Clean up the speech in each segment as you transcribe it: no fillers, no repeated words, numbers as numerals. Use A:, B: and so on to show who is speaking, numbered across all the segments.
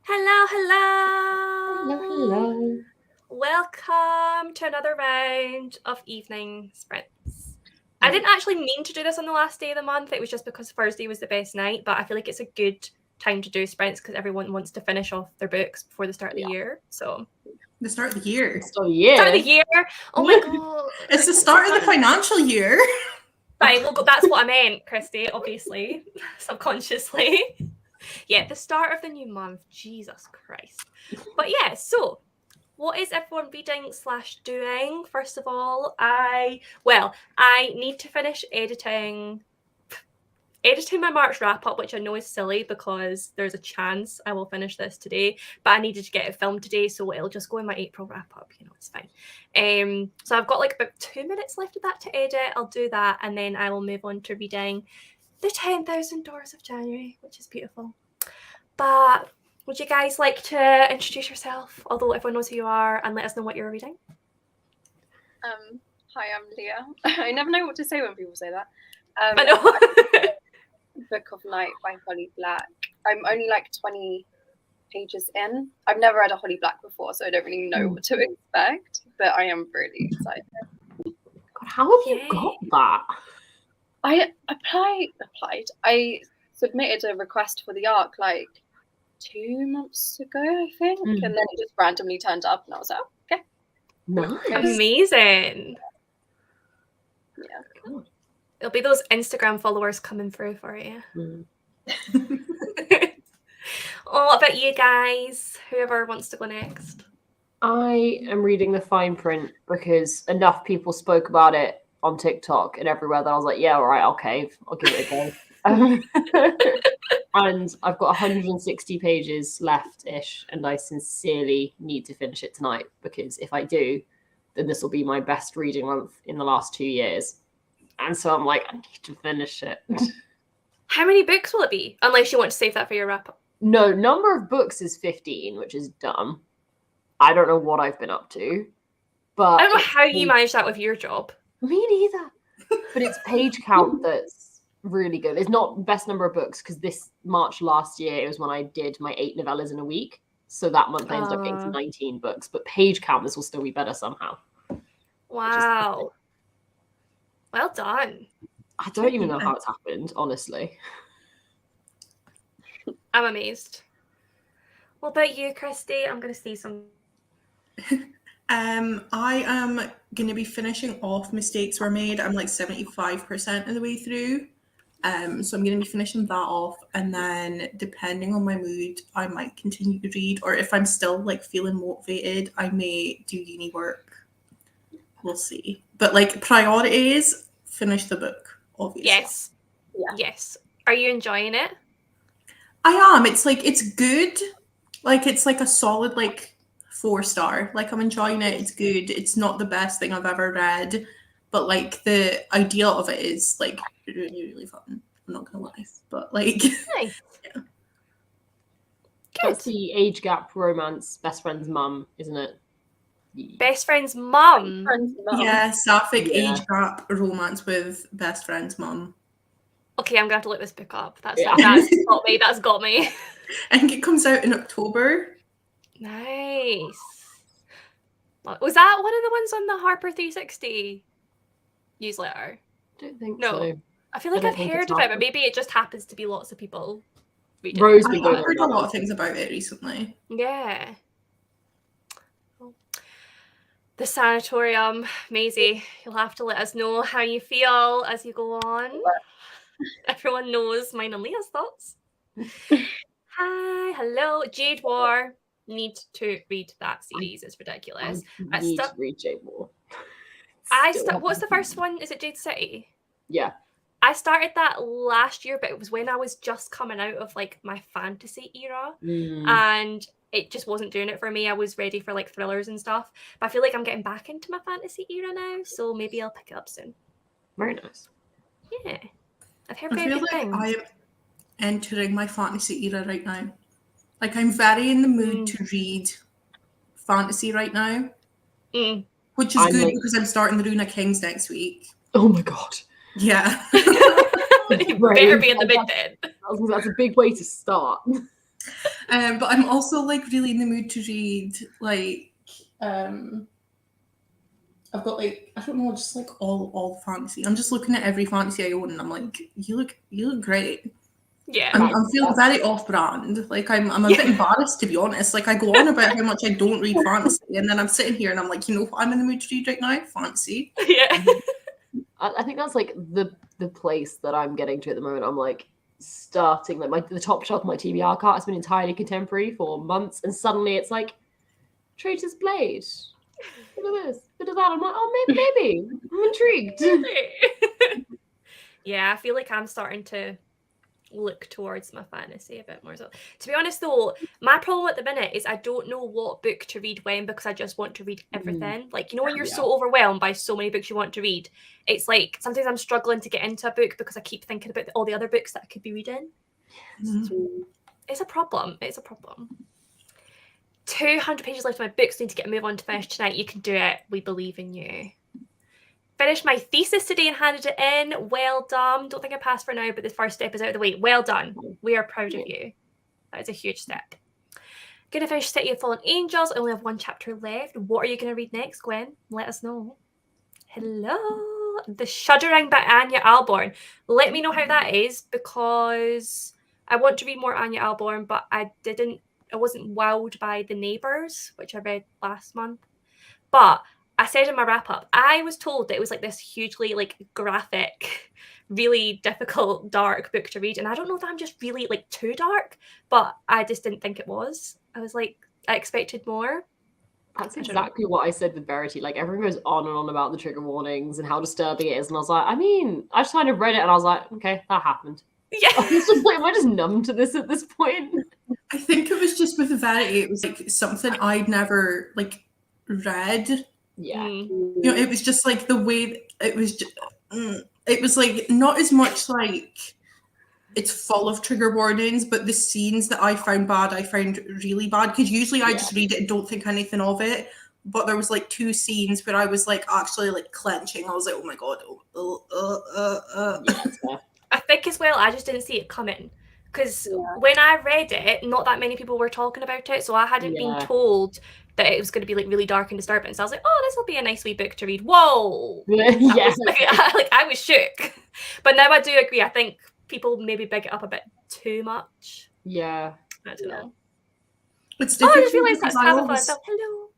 A: Hello,
B: Hello,
A: hello.
B: hello.
A: Welcome to another round of evening sprints. I didn't actually mean to do this on the last day of the month. It was just because Thursday was the best night, but I feel like it's a good time to do sprints because everyone wants to finish off their books before the start of the year. So
C: The start of the year.
B: Start of the year.
A: start of the year. Oh my god.
C: It's the start of the financial year.
A: Right, well, that's what I meant, Christy, obviously, subconsciously. Yeah, the start of the new month. Jesus Christ. But yeah, so what is everyone reading/doing? First of all, I need to finish editing my March wrap-up, which I know is silly because there's a chance I will finish this today, but I needed to get it filmed today, so it'll just go in my April wrap-up, it's fine. So I've got like about 2 minutes left of that to edit. I'll do that, and then I will move on to reading The 10,000 Doors of January, which is beautiful. But would you guys like to introduce yourself, although everyone knows who you are, and let us know what you're reading?
D: Hi, I'm Leah. I never know what to say when people say that.
A: I know.
D: Book of Night by Holly Black. I'm only like 20 pages in. I've never read a Holly Black before, so I don't really know what to expect, but I am really excited.
B: God, how have you got that?
D: I applied. I submitted a request for the ARC like 2 months ago, I think, and then it just randomly turned up, and I was like, oh, okay.
B: Nice.
A: Amazing.
D: Yeah.
B: God.
A: It'll be those Instagram followers coming through for you. Oh, what about you guys? Whoever wants to go next.
B: I am reading the fine print because enough people spoke about it on TikTok and everywhere that I was like, yeah, all right, I'll cave. I'll give it a go. And I've got 160 pages left-ish, and I sincerely need to finish it tonight because if I do, then this will be my best reading month in the last 2 years. And so I'm like, I need to finish it.
A: How many books will it be? Unless you want to save that for your wrap-up.
B: No, number of books is 15, which is dumb. I don't know what I've been up to. But
A: I don't know how you manage that with your job.
B: Me neither. But it's page count that's really good. It's not best number of books because this March last year, it was when I did my 8 novellas in a week. So that month I ended up getting to 19 books. But page count, this will still be better somehow.
A: Wow. Well done.
B: I don't even know how it's happened, honestly.
A: I'm amazed. What about you, Christy? I'm going to see some.
C: I am going to be finishing off Mistakes Were Made. I'm like 75% of the way through. So I'm going to be finishing that off. And then depending on my mood, I might continue to read. Or if I'm still like feeling motivated, I may do uni work. We'll see. But like priorities, finish the book, obviously.
A: Yes. Yeah. Yes. Are you enjoying it?
C: I am. It's like, it's good. Like, it's like a solid, like 4-star. Like, I'm enjoying it. It's good. It's not the best thing I've ever read, but like the idea of it is like really, really fun. I'm not gonna lie, but like,
A: nice.
C: Yeah.
B: That's the age gap romance, best friend's mum, isn't it?
A: Best friend's mum.
C: Yeah, sapphic age gap romance with best friend's mum.
A: Okay, I'm gonna have to look this book up. That's got me. That's got me.
C: I think it comes out in October.
A: Nice. Was that one of the ones on the Harper 360 newsletter?
B: I don't think
A: no.
B: so.
A: I feel like I've heard of it, but maybe it just happens to be lots of people reading
B: Rose
C: it. I've heard a lot of things about it recently.
A: Yeah. The sanatorium, Maisie, you'll have to let us know how you feel as you go on. Everyone knows mine and Leah's thoughts. Hi, hello, Jade War. Need to read that series. It's ridiculous.
B: I need to read Jade War.
A: What's the first one? Is it Jade City?
B: Yeah.
A: I started that last year, but it was when I was just coming out of like my fantasy era, and it just wasn't doing it for me. I was ready for like thrillers and stuff, but I feel like I'm getting back into my fantasy era now, so maybe I'll pick it up soon.
B: Very nice.
A: Yeah, I've heard very good things.
C: I am entering my fantasy era right now. Like, I'm very in the mood to read fantasy right now, which is good because I'm starting the Rune of Kings next week.
B: Oh my god.
C: Yeah.
A: You better be in the mid then.
B: That's a big way to start.
C: But I'm also like really in the mood to read like I've got like I don't know, just like all fantasy. I'm just looking at every fantasy I own and I'm like, you look great.
A: Yeah.
C: I'm feeling very off-brand. Like I'm a bit embarrassed, to be honest. Like I go on about how much I don't read fantasy, and then I'm sitting here and I'm like, you know what I'm in the mood to read right now? Fantasy.
A: Yeah.
B: I think that's like the place that I'm getting to at the moment. I'm like starting like the top shelf of my TBR cart has been entirely contemporary for months, and suddenly it's like Traitor's Blade. Look at this, look at that. I'm like, oh, maybe. I'm intrigued.
A: Yeah, I feel like I'm starting to look towards my fantasy a bit more. So, to be honest, though, my problem at the minute is I don't know what book to read when because I just want to read everything. Like, you know, when you're so overwhelmed by so many books you want to read, it's like sometimes I'm struggling to get into a book because I keep thinking about all the other books that I could be reading. It's a problem. It's a problem. 200 pages left of my books. Need to get a move on to finish tonight. You can do it. We believe in you. Finished my thesis today and handed it in. Well done. Don't think I passed for now, but the first step is out of the way. Well done. We are proud of you. That is a huge step. Gonna finish City of Fallen Angels. I only have one chapter left. What are you gonna read next, Gwen? Let us know. Hello. The Shuddering by Anya Alborn. Let me know how that is because I want to read more Anya Alborn, but I wasn't wowed by The Neighbours, which I read last month. But I said in my wrap up, I was told that it was like this hugely like graphic, really difficult, dark book to read. And I don't know if I'm just really like too dark, but I just didn't think it was. I was like, I expected more.
B: That's exactly what I said with Verity. Like everyone goes on and on about the trigger warnings and how disturbing it is. And I was like, I mean, I just kind of read it and I was like, okay, that happened.
A: Yeah.
B: I was just like, am I just numb to this at this point?
C: I think it was just with Verity, it was like something I'd never like read.
B: Yeah.
C: You know, it was just like the way it was just, it was like not as much like it's full of trigger warnings, but the scenes that I found bad, I found really bad because usually I just read it and don't think anything of it. But there was like 2 scenes where I was like actually like clenching. I was like, oh my god.
A: I think as well, I just didn't see it coming because when I read it, not that many people were talking about it, so I hadn't been told that it was going to be like really dark and disturbing. So I was like, oh, this will be a nice wee book to read. Whoa.
B: Yes.
A: I was shook. But now I do agree. I think people maybe big it up a bit too much.
B: Yeah.
A: I don't know.
C: It's difficult.
A: I just realised that's Tabitha. So, hello.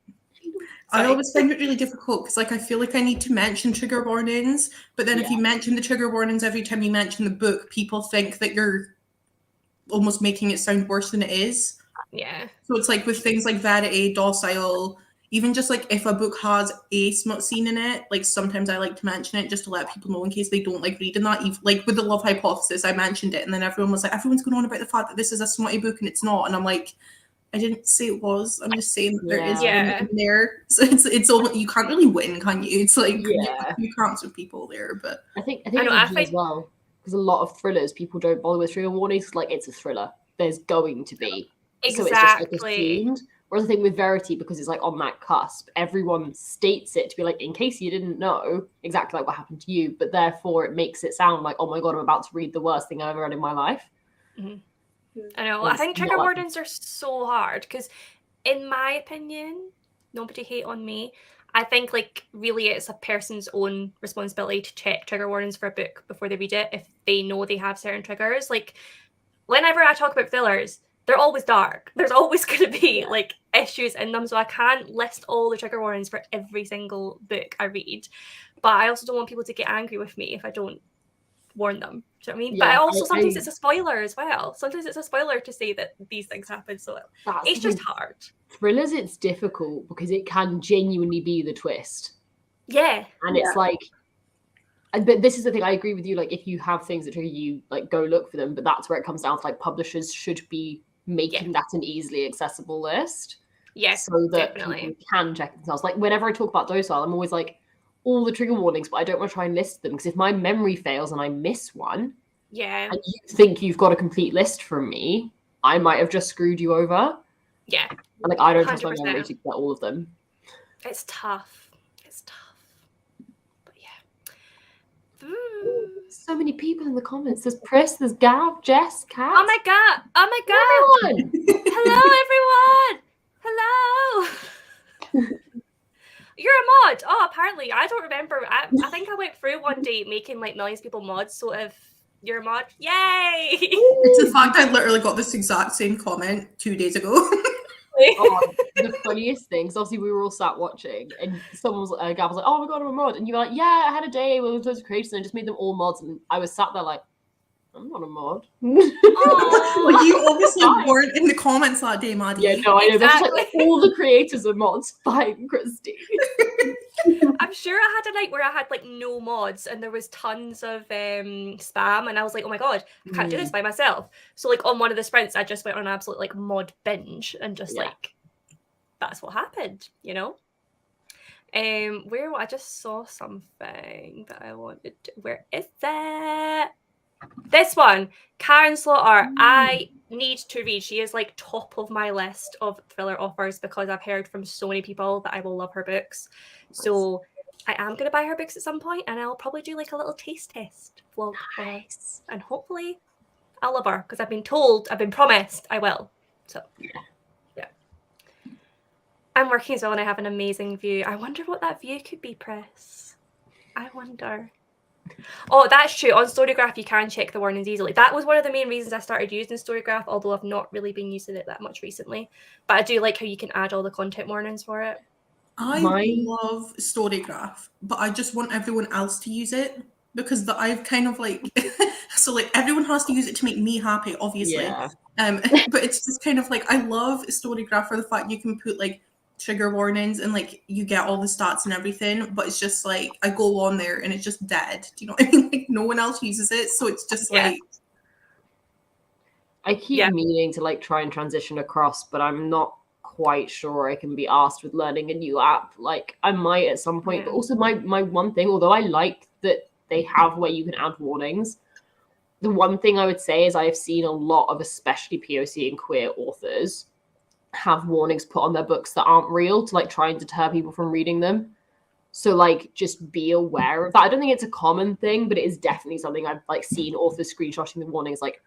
C: I always find it really difficult because like I feel like I need to mention trigger warnings, but then if you mention the trigger warnings every time you mention the book, people think that you're almost making it sound worse than it is.
A: Yeah.
C: So it's like with things like Verity, Docile, even just like if a book has a smut scene in it, like sometimes I like to mention it just to let people know in case they don't like reading that. Like with the Love Hypothesis, I mentioned it and then everyone was like, everyone's going on about the fact that this is a smutty book and it's not. And I'm like, I didn't say it was. I'm just saying that there is one in there. So it's all you can't really win, can you? It's like you can't with people there, but
B: I think as well because a lot of thrillers people don't bother with trigger warnings. Like it's a thriller, there's going to be so it's just like assumed. Whereas I think with Verity, because it's like on that cusp, everyone states it to be like, in case you didn't know exactly like what happened to you, but therefore it makes it sound like, oh my god, I'm about to read the worst thing I've ever read in my life.
A: Mm-hmm. I know. I think trigger warnings are so hard because, in my opinion, nobody hate on me. I think like really it's a person's own responsibility to check trigger warnings for a book before they read it if they know they have certain triggers. Like whenever I talk about thrillers, they're always dark. There's always going to be like issues in them, so I can't list all the trigger warnings for every single book I read. But I also don't want people to get angry with me if I don't warn them. Do you know what I mean?
B: Yeah,
A: but sometimes it's a spoiler as well. Sometimes it's a spoiler to say that these things happen. So it's just hard.
B: Thrillers, it's difficult because it can genuinely be the twist.
A: Yeah.
B: And it's like, but this is the thing, I agree with you. Like, if you have things that trigger you, like, go look for them. But that's where it comes down to, like, publishers should be making that an easily accessible list.
A: Yes,
B: so that
A: definitely.
B: People can check themselves. Like, whenever I talk about Docile, I'm always like, all the trigger warnings, but I don't want to try and list them because if my memory fails and I miss one, and you think you've got a complete list from me, I might have just screwed you over.
A: Yeah.
B: And like I don't trust
A: 100%.
B: my memory to get all of them.
A: It's tough. But yeah.
B: So many people in the comments. There's Pris, there's Gav, Jess, Kat.
A: Oh my god.
B: Everyone.
A: apparently. I don't remember. I think I went through one day making like millions of people mods, so if you're a mod, yay!
C: It's the fact I literally got this exact same comment 2 days ago.
B: Oh, the funniest things. Obviously, we were all sat watching, and someone was, Gav was like, "Oh my god, I'm a mod," and you were like, "Yeah, I had a day where we was creators, and I just made them all mods." And I was sat there like, "I'm not a mod."
A: Aw.
C: Like, you obviously
B: Fine.
C: weren't in the comments that day, Maddie.
B: Yeah, no, I know. That's like
A: Exactly.
B: all the creators are mods. Fine, Christy.
A: I'm sure I had a night where I had like no mods and there was tons of spam, and I was like, oh my god, I can't do this by myself. So like on one of the sprints, I just went on an absolute like mod binge and just like that's what happened, you know. Where I just saw something that I wanted to, where is that? This one, Karen Slaughter. I need to read. She is like top of my list of thriller authors because I've heard from so many people that I will love her books. So I am going to buy her books at some point, and I'll probably do like a little taste test vlog for her. And hopefully I'll love her because I've been promised I will. So yeah. I'm working as well and I have an amazing view. I wonder what that view could be, Press. I wonder. Oh, that's true. On Storygraph, you can check the warnings easily. That was one of the main reasons I started using Storygraph, although I've not really been using it that much recently. But I do like how you can add all the content warnings for it.
C: I love Storygraph, but I just want everyone else to use it because I've kind of like so like everyone has to use it to make me happy, obviously.
B: Yeah.
C: But it's just kind of like I love Storygraph for the fact you can put like trigger warnings and like you get all the stats and everything, but it's just like I go on there and it's just dead. Do you know what I mean? Like no one else uses it, so it's just like
B: I keep meaning to like try and transition across, but I'm not quite sure I can be asked with learning a new app. Like I might at some point, but also my one thing, although I like that they have where you can add warnings, the one thing I would say is I have seen a lot of especially POC and queer authors have warnings put on their books that aren't real to like try and deter people from reading them. So like just be aware of that. I don't think it's a common thing, but it is definitely something I've like seen authors screenshotting the warnings. Like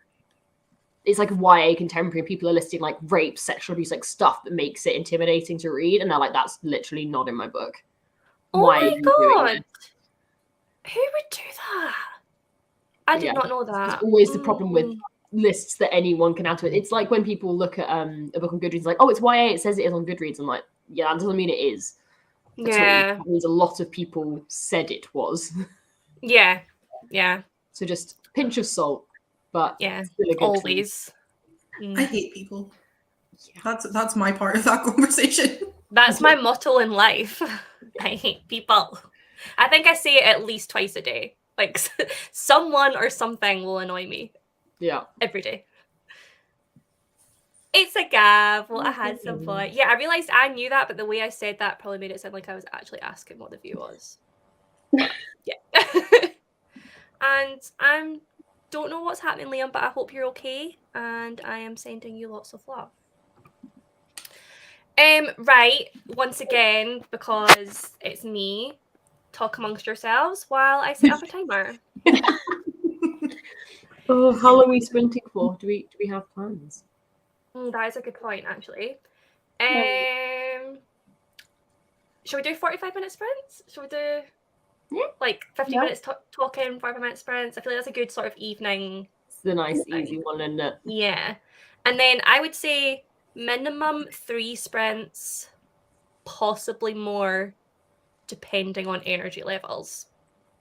B: it's like YA contemporary, people are listing like rape, sexual abuse, like stuff that makes it intimidating to read, and they're like, that's literally not in my book.
A: Oh
B: Why
A: my
B: are you doing
A: god,
B: this?
A: who would do that? I did not know that.
B: It's always the problem with lists that anyone can add to it. It's like when people look at a book on Goodreads, like, oh, it's YA, it says it is on Goodreads. I'm like, yeah, that doesn't mean it is.
A: Yeah.
B: That means a lot of people said it was.
A: Yeah. Yeah.
B: So just pinch of salt, but
A: yeah,
B: still a good
A: always.
C: I hate people. That's my part of that conversation.
A: That's my motto in life. I hate people. I think I say it at least twice a day. Like someone or something will annoy me.
B: Yeah.
A: Every day. It's a Gav. Well, I had some fun. Yeah, I realised I knew that, but the way I said that probably made it sound like I was actually asking what the view was. But, yeah. And I don't know what's happening, Liam, but I hope you're okay. And I am sending you lots of love. Right, once again, because it's me, talk amongst yourselves while I set up a timer.
B: Oh, how long are we sprinting for? Do we have plans?
A: That is a good point, actually. Shall we do 45-minute sprints? Shall we do like 50 minutes talking, 45-minute sprints? I feel like that's a good sort of evening.
B: It's the nice, easy one, isn't it?
A: Yeah. And then I would say minimum 3 sprints, possibly more, depending on energy levels.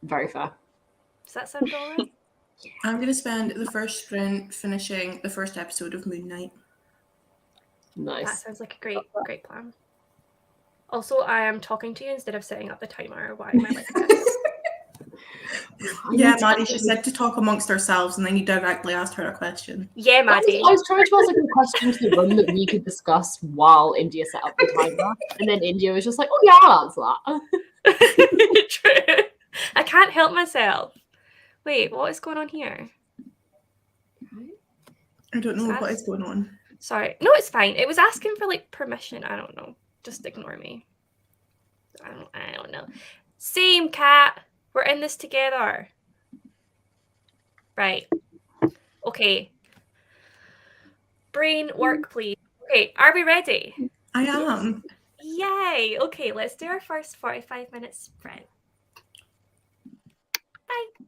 B: Very fair.
A: Does that sound all right?
C: I'm going to spend the first sprint finishing the first episode of Moon Knight.
B: Nice.
A: That sounds like a great plan. Also, I am talking to you instead of setting up the timer. Why am I like this?
C: Yeah, Maddie, she said to talk amongst ourselves, and then you directly asked her a question.
A: Yeah, Maddie.
B: I was trying to ask like a question to the room that we could discuss while India set up the timer, and then India was just like, "Oh yeah, I'll answer that."
A: True. I can't help myself. Wait, what is going on here?
C: I don't know what is going on.
A: Sorry. No, it's fine. It was asking for like permission. I don't know. Just ignore me. I don't know. Same, cat. We're in this together. Right. Okay. Brain work, please. Okay, are we ready?
C: I am.
A: Yay! Okay, let's do our first 45-minute sprint. Bye.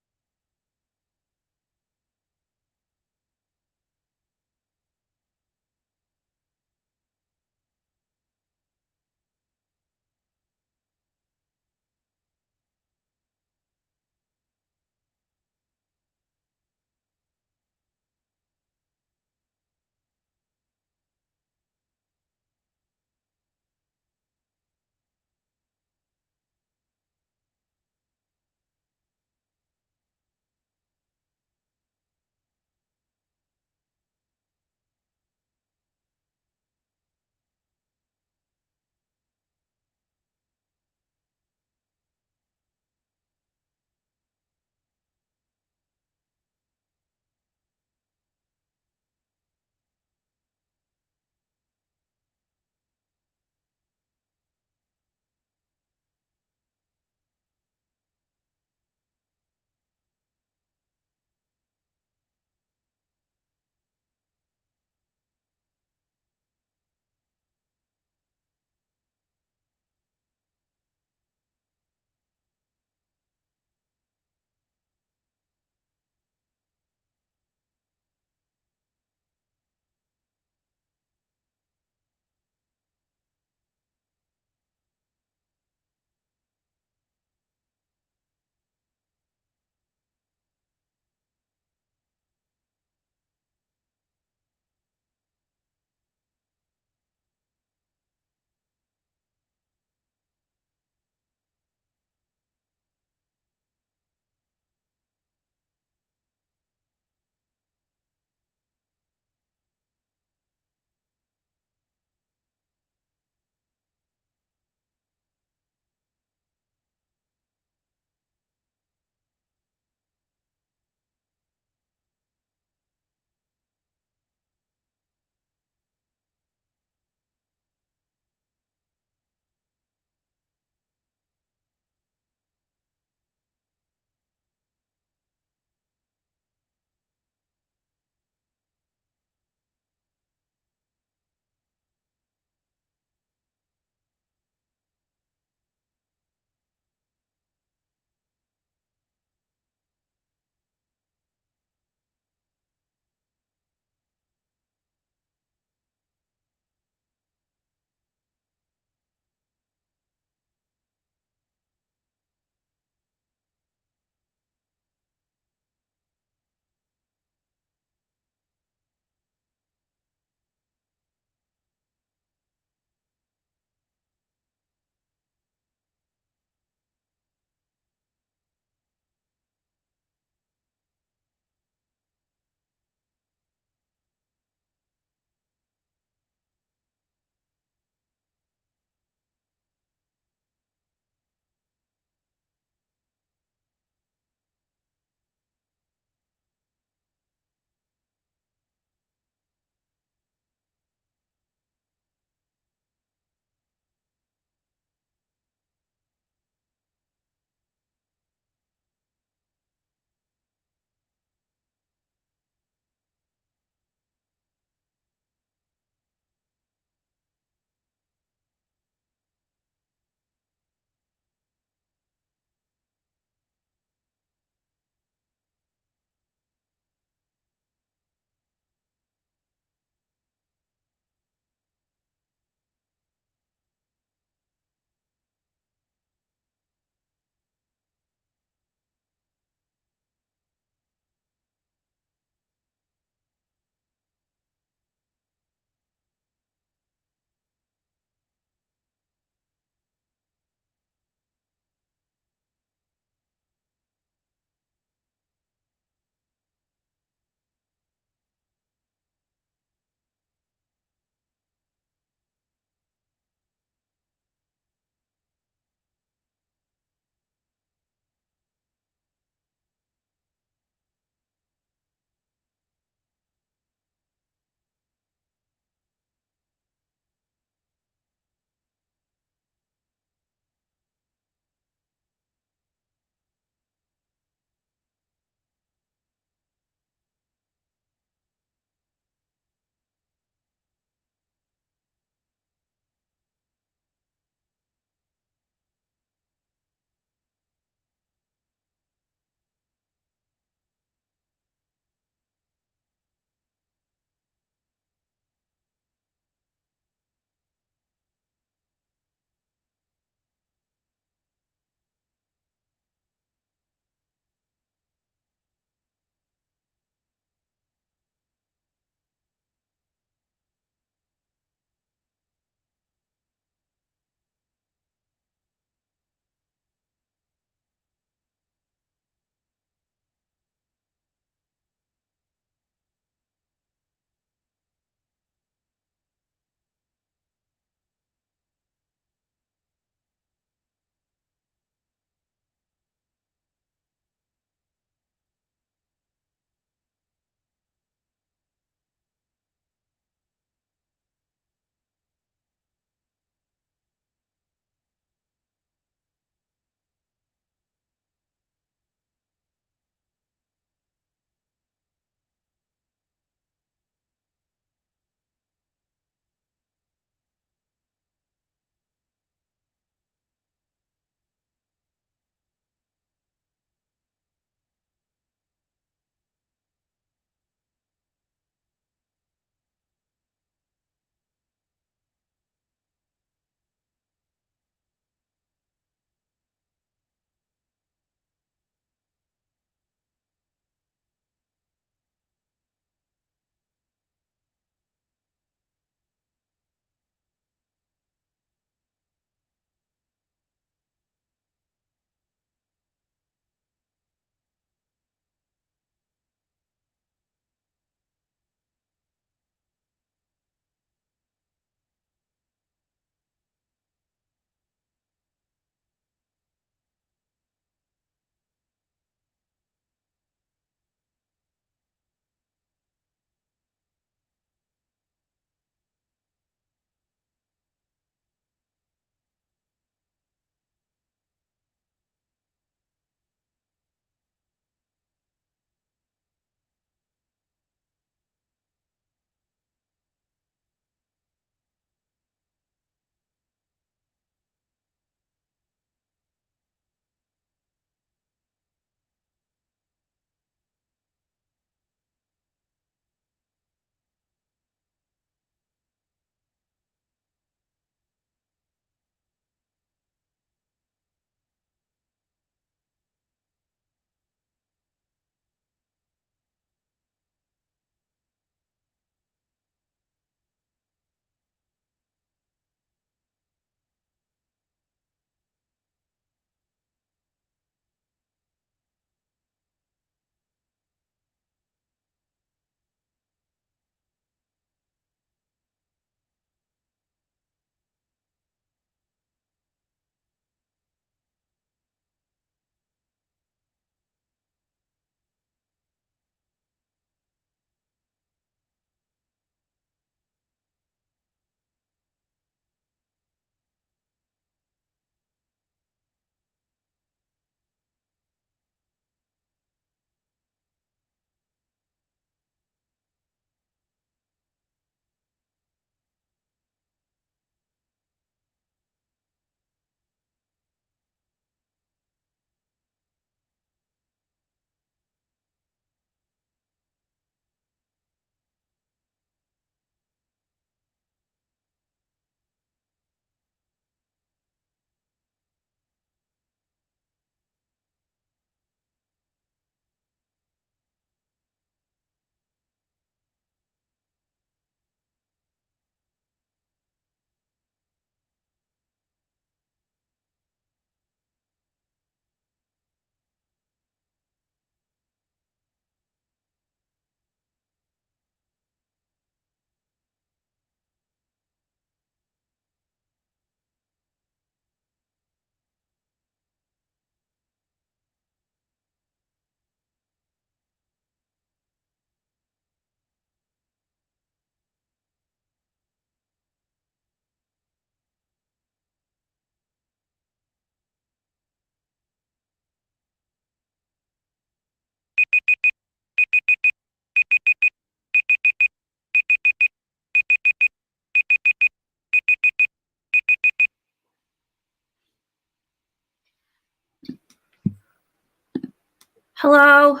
A: Hello.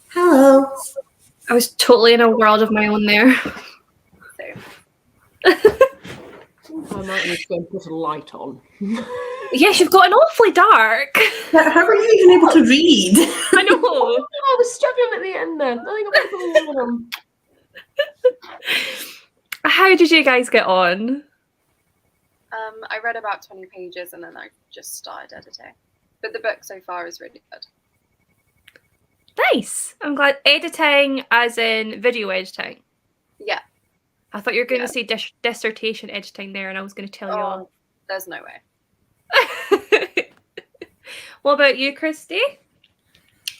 C: Hello.
A: I was totally in a world of my own there.
B: I might need to go and put a light on.
A: Yes, you've gotten awfully dark.
C: How are you even able to read?
A: I know.
B: I was struggling at the end then. I think I put a light on.
A: How did you guys get on?
D: I read about 20 pages and then I just started editing. But the book so far is really good.
A: Nice. I'm glad. Editing as in video editing.
D: Yeah.
A: I thought you were going
D: Yeah.
A: to say dissertation editing there, and I was going to tell
D: Oh, there's no way.
A: you. What about you, Christy?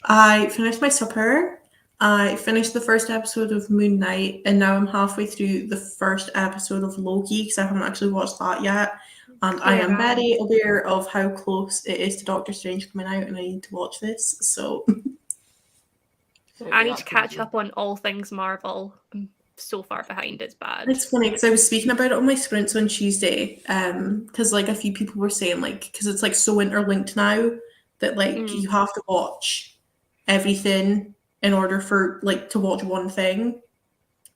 C: I finished my supper. I finished the first episode of Moon Knight, and now I'm halfway through the first episode of Loki because I haven't actually watched that yet. And I am very aware of how close it is to Doctor Strange coming out, and I need to watch this. So
A: I need to catch up on all things Marvel. I'm so far behind, it's bad.
C: it's funny because I was speaking about it on my sprints on Tuesday, because like a few people were saying like because it's like so interlinked now that like you have to watch everything in order for like to watch one thing.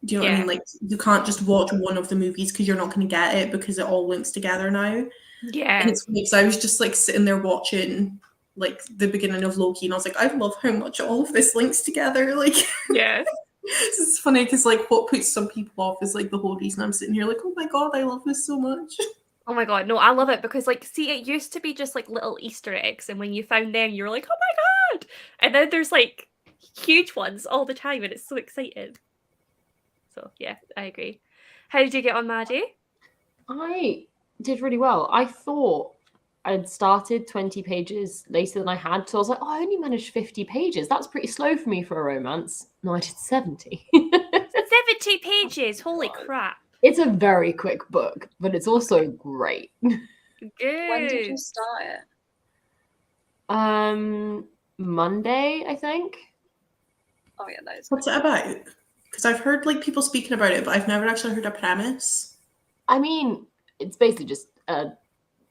C: Do you know what I mean? Like you can't just watch one of the movies because you're not going to get it because it all links together now.
A: Yeah.
C: And it's funny because I was just like sitting there watching like the beginning of Loki, and I was like, I love how much all of this links together. Like,
A: Yeah.
C: it's funny because like what puts some people off is like the whole reason I'm sitting here like, oh my god, I love this so much.
A: Oh my god, no, I love it because like see it used to be just like little Easter eggs, and when you found them you were like, oh my god. And then there's like huge ones all the time and it's so exciting. So yeah, I agree. How did you get on, Maddie?
B: I did really well. I thought I'd started 20 pages later than I had, so I was like, oh, I only managed 50 pages. That's pretty slow for me for a romance. No, I did 70.
A: 70 pages, holy crap.
B: It's a very quick book, but it's also great.
A: Good.
D: When did you start it?
B: Monday, I think.
D: Oh yeah, that is
C: What's it about? Because I've heard like people speaking about it, but I've never actually heard a premise.
B: I mean, it's basically just a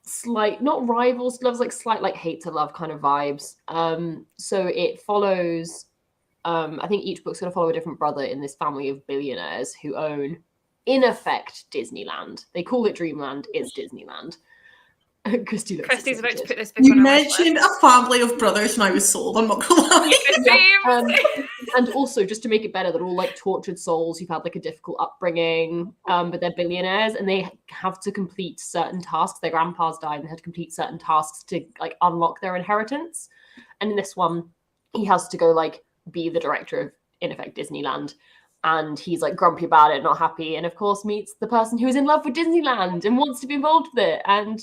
B: slight, not rivals to love, like slight like hate to love kind of vibes. So it follows, I think each book's going to follow a different brother in this family of billionaires who own, in effect, Disneyland. They call it Dreamland. It's Disneyland. Christy's
A: about to put this book
C: You
A: on her
C: mentioned
A: list.
C: a family of brothers, and I was sold. I'm not gonna lie.
A: Same.
B: And also, just to make it better, they're all like tortured souls who've had like a difficult upbringing, but they're billionaires and they have to complete certain tasks. Their grandpas died and they had to complete certain tasks to like unlock their inheritance. And in this one, he has to go like be the director of, in effect, Disneyland. And he's like grumpy about it, not happy, and of course meets the person who is in love with Disneyland and wants to be involved with it. And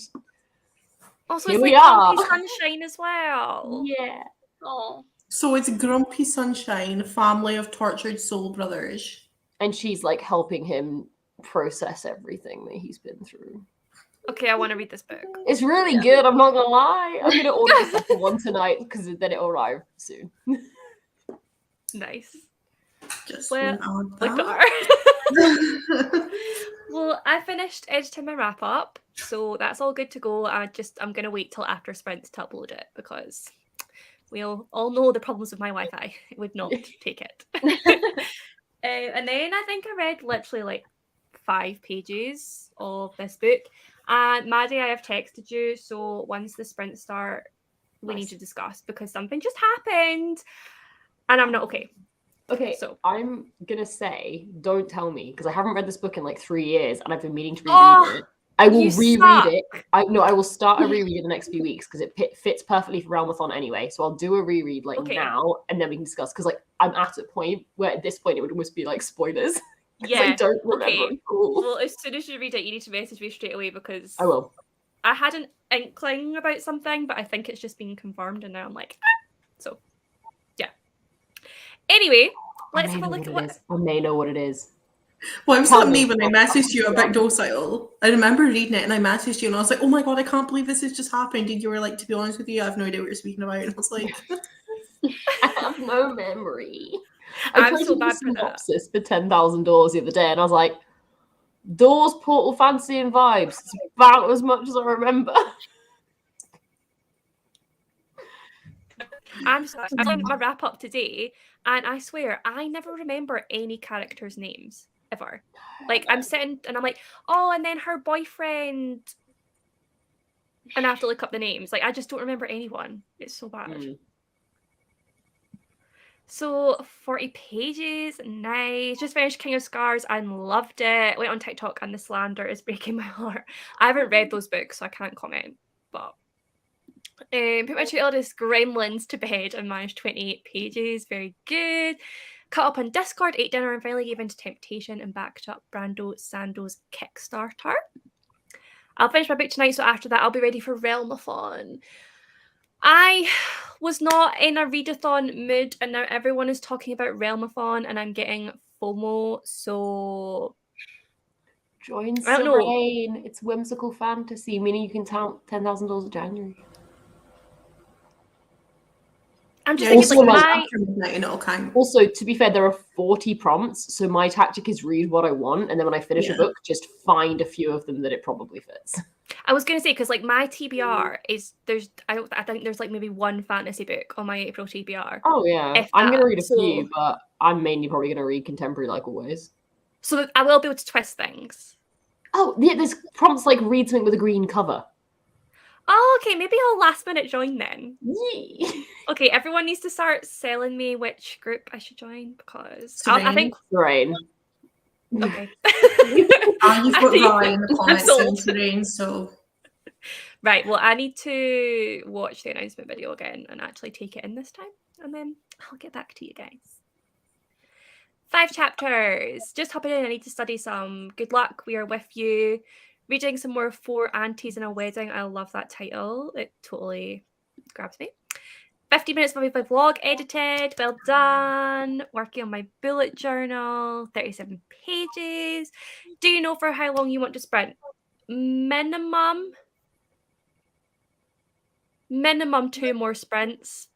A: Also,
B: here
A: it's
B: we
A: like
B: are.
A: Grumpy Sunshine as well.
B: Yeah.
D: Oh.
C: So it's Grumpy Sunshine, family of tortured soul brothers.
B: And she's like helping him process everything that he's been through.
A: Okay, I want to read this book.
B: It's really good, I'm not gonna lie. I'm gonna order the second one tonight because then it'll arrive soon.
A: Nice.
C: Just
A: Well,
C: add
A: like
C: that.
A: that. Well, I finished editing my wrap up, so that's all good to go. I'm gonna wait till after sprints to upload it because we all know the problems with my Wi-Fi. It would not take it. And then I think I read literally like 5 pages of this book. And Maddie, I have texted you, so once the sprints start, we need to discuss because something just happened, and I'm not okay.
B: Okay,
A: So
B: I'm gonna say, don't tell me, because I haven't read this book in like 3 years and I've been meaning to reread it. I will reread it. I will start a reread in the next few weeks because it fits perfectly for Realmathon anyway. So I'll do a reread like now, and then we can discuss. Because like I'm at a point where at this point it would almost be like spoilers.
A: Yeah,
B: I don't remember.
A: okay.
B: Cool.
A: Well, as soon as you read it, you need to message me straight away because
B: I will.
A: I had an inkling about something, but I think it's just been confirmed, and now I'm like, so yeah. Anyway, let's have a look at what.
B: I may know what it is.
C: Well, it was
B: Tell
C: like me
B: me.
C: when I messaged you about Docile. I remember reading it and I messaged you and I was like, oh my god, I can't believe this has just happened. And you were like, to be honest with you, I have no idea what you're speaking about. And I was like,
B: I have no memory.
A: I'm
B: I
A: so
B: tried
A: bad
B: to
A: for
B: do
A: that.
B: synopsis for $10,000 the other day, and I was like, Doors, Portal, Fantasy, and Vibes. It's about as much as I remember.
A: I'm sorry. I'm doing my wrap up today, and I swear I never remember any characters' names ever. Like I'm sitting and I'm like, oh, and then her boyfriend, and I have to look up the names. Like I just don't remember anyone. It's so bad. So 40 pages, nice. Just finished King of Scars and loved it. Went on TikTok and the slander is breaking my heart. I haven't read those books, so I can't comment. But put my two eldest gremlins to bed and managed 28 pages. Very good. Cut up on Discord, ate dinner, and finally gave in to temptation and backed up Brando Sando's Kickstarter. I'll finish my book tonight, so after that I'll be ready for Realmathon. I was not in a readathon mood, and now everyone is talking about Realmathon, and I'm getting FOMO, so...
B: Join
A: I don't know.
B: Serene. It's whimsical fantasy, meaning you can count $10,000 in January.
A: I'm just thinking, like,
C: after midnight and it'll count.
B: Also, to be fair, there are 40 prompts, so my tactic is read what I want, and then when I finish a book, just find a few of them that it probably fits.
A: I was going to say, because, like, my TBR is, I think there's, like, maybe one fantasy book on my April TBR.
B: Oh, yeah. I'm going to read a few, but I'm mainly probably going to read contemporary, like always.
A: So that I will be able to twist things.
B: Oh, yeah, there's prompts like read something with a green cover.
A: Oh, okay, maybe I'll last minute join then.
B: Yee.
A: Okay, everyone needs to start selling me which group I should join, because I think...
B: Serene.
A: Okay.
C: You've got Rye in the comments and Serene, so...
A: Right, well, I need to watch the announcement video again and actually take it in this time, and then I'll get back to you guys. 5 chapters. Just hopping in, I need to study some. Good luck, we are with you. Reading some more 4 Aunties in a Wedding. I love that title. It totally grabs me. 50 minutes of my vlog edited. Well done. Working on my bullet journal. 37 pages. Do you know for how long you want to sprint? Minimum 2 more sprints.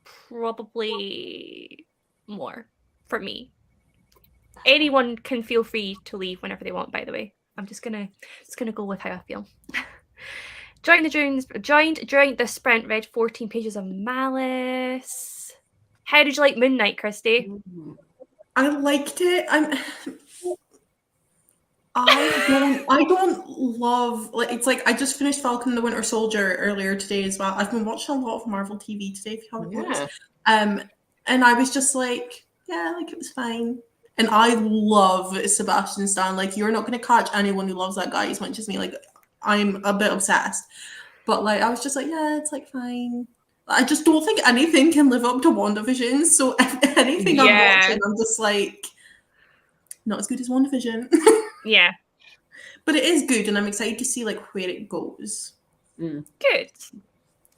A: Probably more for me. Anyone can feel free to leave whenever they want, by the way. I'm just gonna go with how I feel. Joined during the sprint, read 14 pages of Malice. How did you like Moon Knight, Christy?
C: I liked it. I don't love, like, it's like I just finished Falcon and the Winter Soldier earlier today as well. I've been watching a lot of Marvel TV today, if you haven't noticed. And I was just like, yeah, like it was fine. And I love Sebastian Stan. Like, you're not going to catch anyone who loves that guy as much as me. Like, I'm a bit obsessed. But, like, I was just like, yeah, it's, like, fine. I just don't think anything can live up to WandaVision. So, anything I'm watching, I'm just like, not as good as WandaVision.
A: Yeah.
C: But it is good, and I'm excited to see, like, where it goes.
A: Good.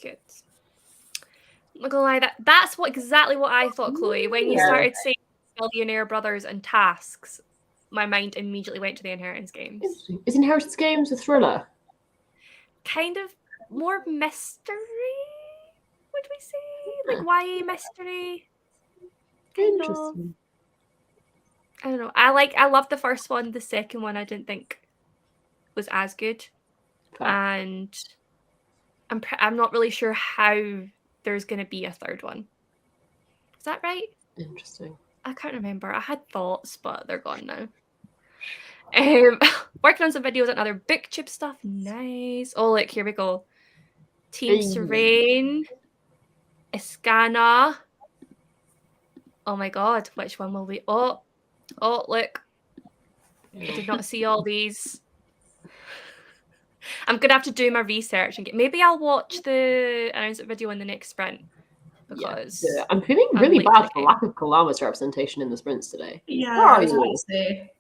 A: I'm not gonna lie, that's exactly what I thought, Chloe. When you started saying Millionaire Brothers and Tasks, my mind immediately went to the Inheritance Games.
B: Is Inheritance Games a thriller?
A: Kind of more mystery, would we say? Like YA mystery.
B: Interesting.
A: I don't know. I loved the first one. The second one I didn't think was as good.
B: Okay.
A: And I'm not really sure how there's going to be a third one. Is that right?
B: Interesting.
A: I can't remember. I had thoughts, but they're gone now. Working on some videos and other BookTube stuff. Nice. Oh, look, here we go. Team Serene. Iskana. Oh my god, which one will we... Oh, look. I did not see all these. I'm going to have to do my research and maybe I'll watch the announcement video in the next sprint. Because
B: I'm feeling really bad for lack of Kalama's representation in the sprints today.
C: Yeah,
B: Where are
C: I was
B: you?
C: going to say.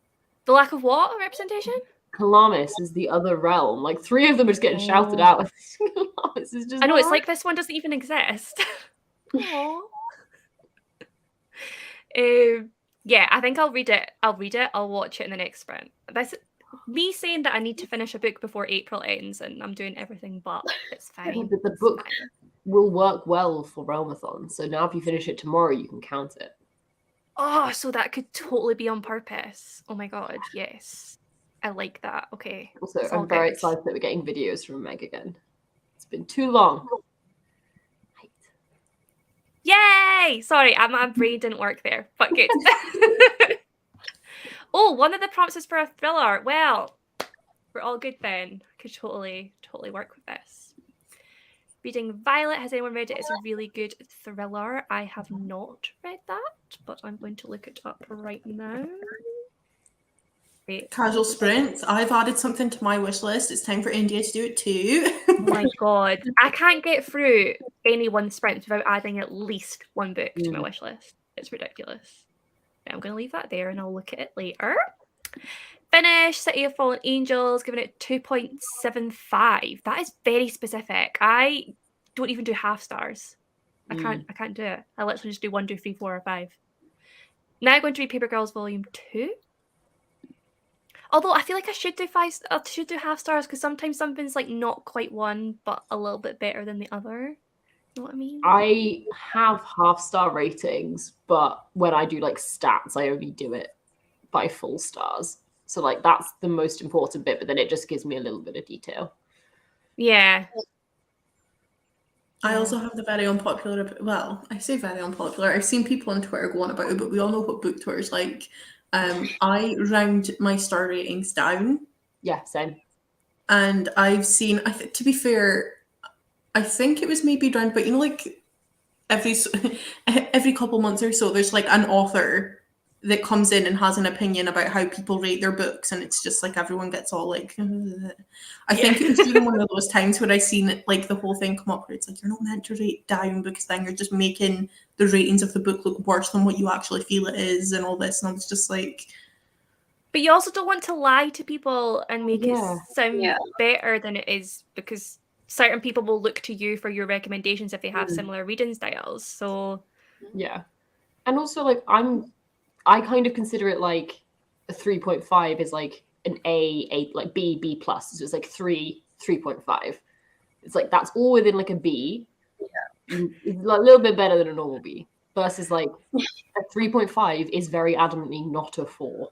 A: The lack of what representation?
B: Kalamis is the other realm. Like 3 of them are just getting shouted out. Kalamis is just.
A: I know, it's like this one doesn't even exist. Aww. Yeah, I think I'll read it. I'll watch it in the next sprint. That's me saying that I need to finish a book before April ends, and I'm doing everything but. It's fine.
B: But the book will work well for Realmathon. So now if you finish it tomorrow, you can count it.
A: Oh, so that could totally be on purpose. Oh my god, yes. I like that. Okay.
B: Also, I'm very excited that we're getting videos from Meg again. It's been too long.
A: Yay! Sorry, my brain didn't work there, but good. Oh, one of the prompts is for a thriller. Well, we're all good then. I could totally work with this. Reading Violet. Has anyone read it? It's a really good thriller. I have not read that, but I'm going to look it up right now. Wait.
C: Casual sprints. I've added something to my wish list. It's time for India to do it too.
A: Oh my god. I can't get through any one sprint without adding at least one book to my wish list. It's ridiculous. I'm going to leave that there and I'll look at it later. Finish City of Fallen Angels, giving it 2.75. That is very specific. I don't even do half stars. I can't do it. I literally just do 1, 2, 3, 4, or 5. Now I'm going to read Paper Girls Volume 2. Although I feel like I should do half stars because sometimes something's like not quite one, but a little bit better than the other. You know what I mean?
B: I have half-star ratings, but when I do like stats, I only do it by full stars. So like that's the most important bit, but then it just gives me a little bit of detail.
A: Yeah.
C: I also have the very unpopular, well, I say very unpopular. I've seen people on Twitter go on about it, but we all know what BookTuber is like. I round my star ratings down.
B: Yeah, same.
C: And I've seen, to be fair, I think it was maybe around, but you know, like every couple months or so, there's like an author that comes in and has an opinion about how people rate their books, and it's just like everyone gets all like. I think it was even one of those times where I seen like the whole thing come up where it's like you're not meant to rate down because then you're just making the ratings of the book look worse than what you actually feel it is, and all this, and I was just like.
A: But you also don't want to lie to people and make it sound better than it is, because certain people will look to you for your recommendations if they have similar reading styles. So
B: yeah, and also like I kind of consider it like a 3.5 is like an A, like B plus. So it's like 3.5. It's like that's all within like a B. Yeah, it's a little bit better than a normal B. Versus like a 3.5 is very adamantly not a 4.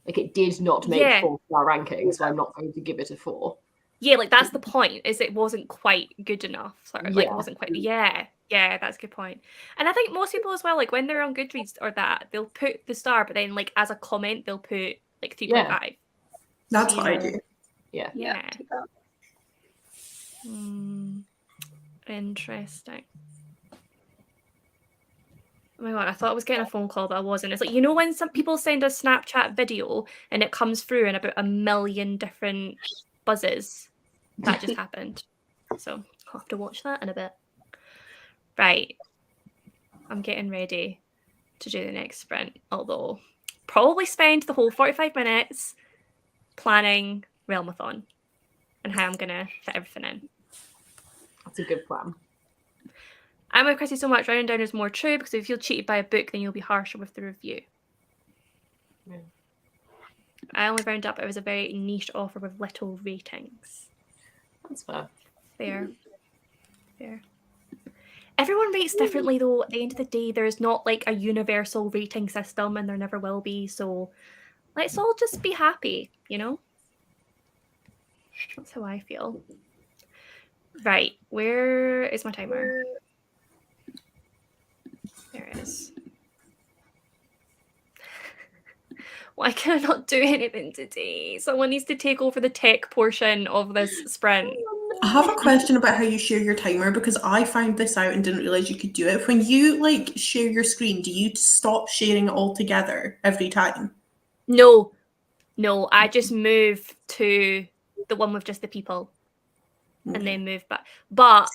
B: Like it did not make 4-star rankings, so I'm not going to give it a 4.
A: Yeah, like that's the point, is it wasn't quite good enough. Sort of, like it wasn't quite yeah, that's a good point. And I think most people as well, like when they're on Goodreads or that, they'll put the star, but then like as a comment they'll put like 3.5.
C: That's what I do.
A: Yeah. Interesting. Oh my god, I thought I was getting a phone call, but I wasn't. It's like, you know when some people send a Snapchat video and it comes through in about 1 million different buzzes? That just happened. So I'll have to watch that in a bit. Right. I'm getting ready to do the next sprint, although probably spend the whole 45 minutes planning Realmathon and how I'm going to fit everything in.
B: That's a good plan.
A: I'm with Christy so much. Rounding down is more true, because if you feel cheated by a book, then you'll be harsher with the review.
B: Yeah.
A: I only round up. It was a very niche offer with little ratings.
B: That's fair.
A: Fair. Everyone rates differently, though. At the end of the day, there is not like a universal rating system, and there never will be. So let's all just be happy, you know? That's how I feel. Right. Where is my timer? There it is. Why can I not do anything today? Someone needs to take over the tech portion of this sprint.
C: I have a question about how you share your timer, because I found this out and didn't realize you could do it. When you like share your screen, do you stop sharing it altogether every time?
A: No, I just move to the one with just the people and then move back. But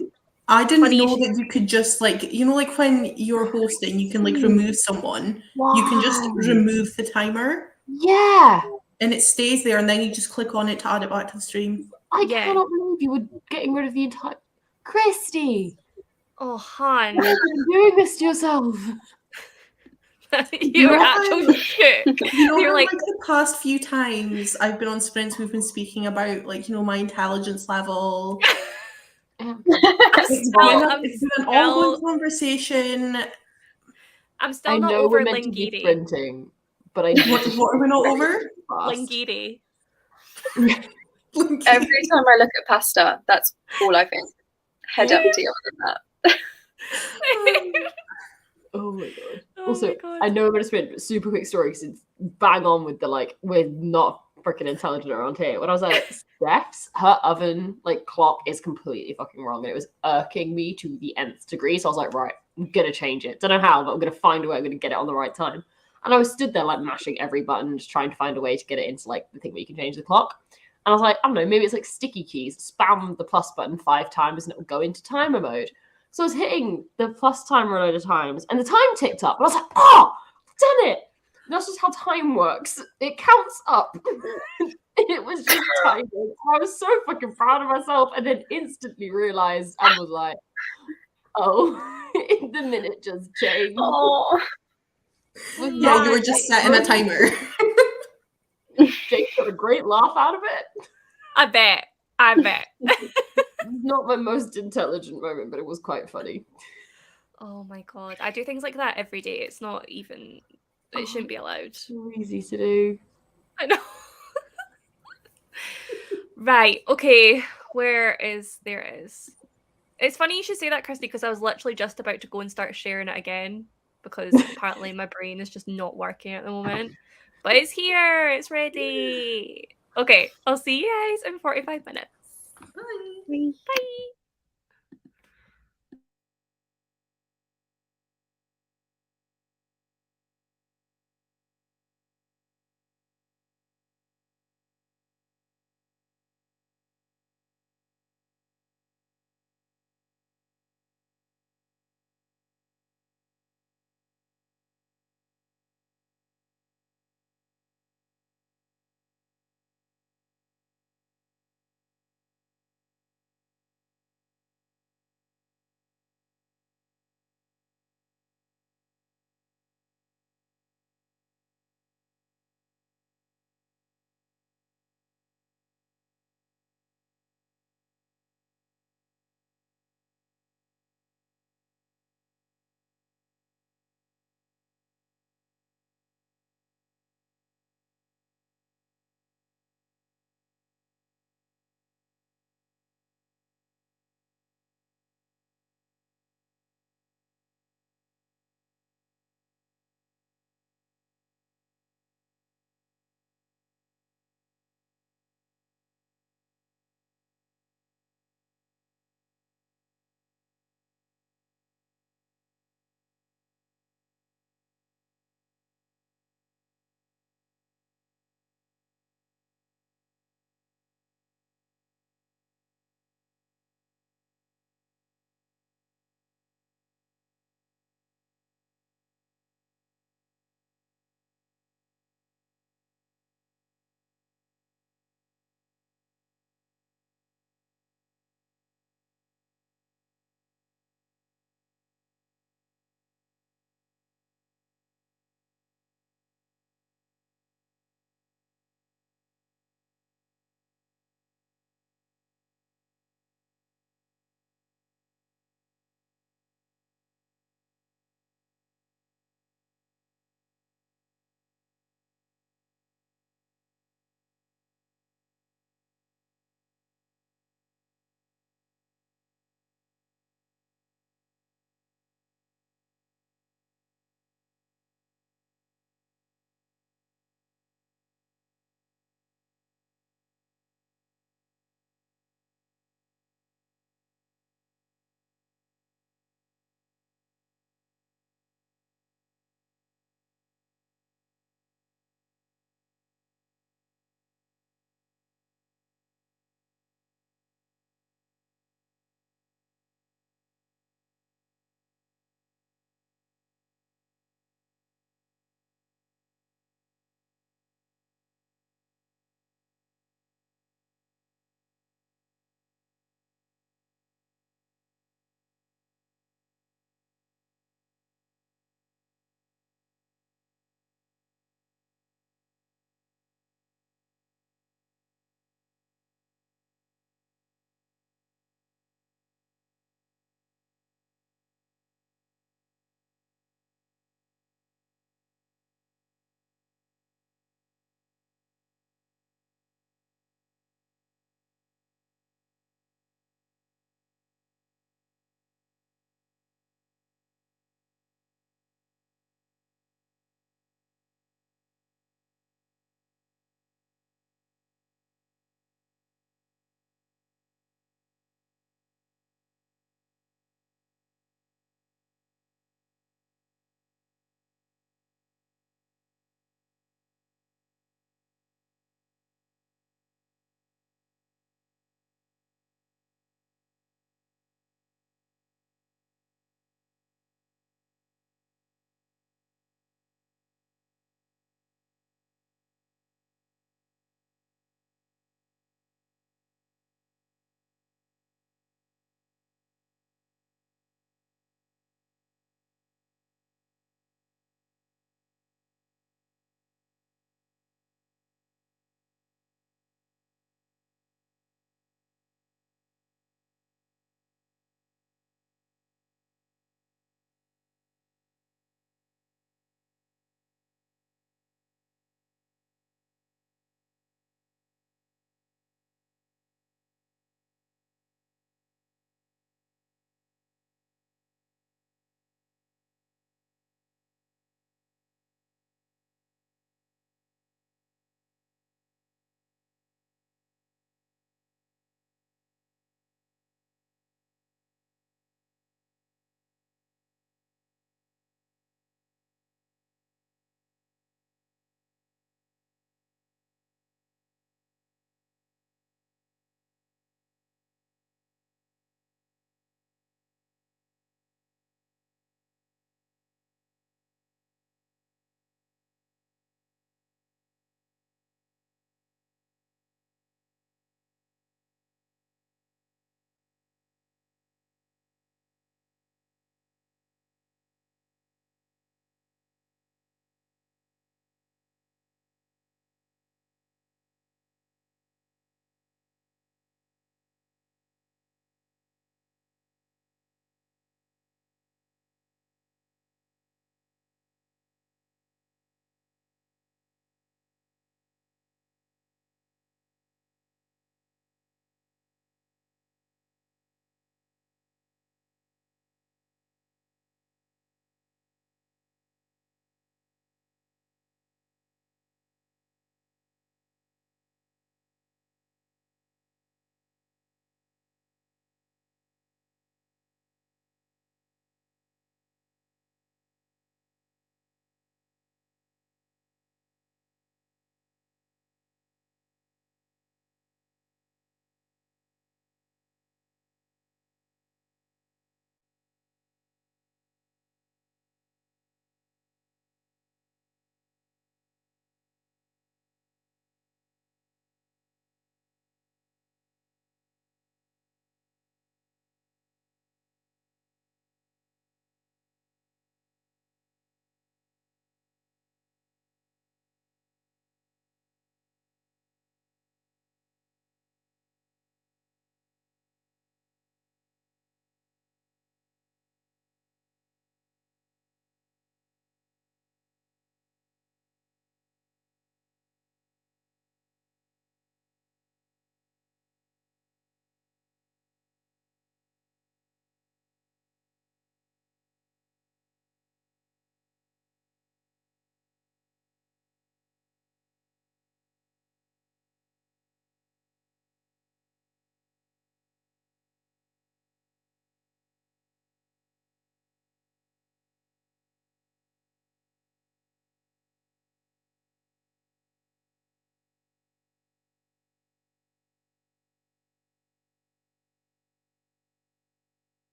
C: I didn't know that you could just like, you know, like when you're hosting, you can like remove someone.
B: Wow.
C: You can just remove the timer.
B: Yeah.
C: And it stays there, and then you just click on it to add it back to the stream.
B: I cannot believe you were getting rid of the entire... Christy!
A: Oh, hon.
B: You're doing this to yourself.
A: You're actual shit.
C: You know,
A: You're
C: like the past few times I've been on sprints, we've been speaking about like, you know, my intelligence level. It's been an ongoing conversation.
A: I'm still not over
B: meant to be
A: Lingiri.
B: sprinting, but I
C: what are we not over?
A: Lingiri.
D: Every time I look at pasta, that's all I think. Head empty other than that.
B: Oh my god.
A: Oh
B: Also,
A: my God.
B: I know I'm gonna spin a super quick story because it's bang on with the like we're not freaking intelligent around here. When I was at Steph's, her oven like clock is completely fucking wrong, and it was irking me to the nth degree. So I was like, right, I'm gonna change it. Don't know how, but I'm gonna find a way. I'm gonna get it on the right time. And I was stood there like mashing every button, just trying to find a way to get it into like the thing where you can change the clock. And I was like, I don't know, maybe it's like sticky keys. Spam the plus button 5 times and it will go into timer mode. So I was hitting the plus timer a load of times, and the time ticked up. And I was like, oh, I've done it. And that's just how time works. It counts up. It was just timing. I was so fucking proud of myself, and then instantly realized and was like, oh, the minute just changed.
D: Oh,
C: Yeah, you were just setting a timer.
B: Jake got a great laugh out of it.
A: I bet.
B: Not my most intelligent moment, but it was quite funny.
A: Oh my God. I do things like that every day. It's not even, it shouldn't be allowed.
B: So easy to do.
A: I know. Right. Okay. There is. It's funny you should say that, Christy, because I was literally just about to go and start sharing it again because apparently my brain is just not working at the moment. But it's here. It's ready. Okay. I'll see you guys in 45 minutes.
C: Bye.
A: Bye.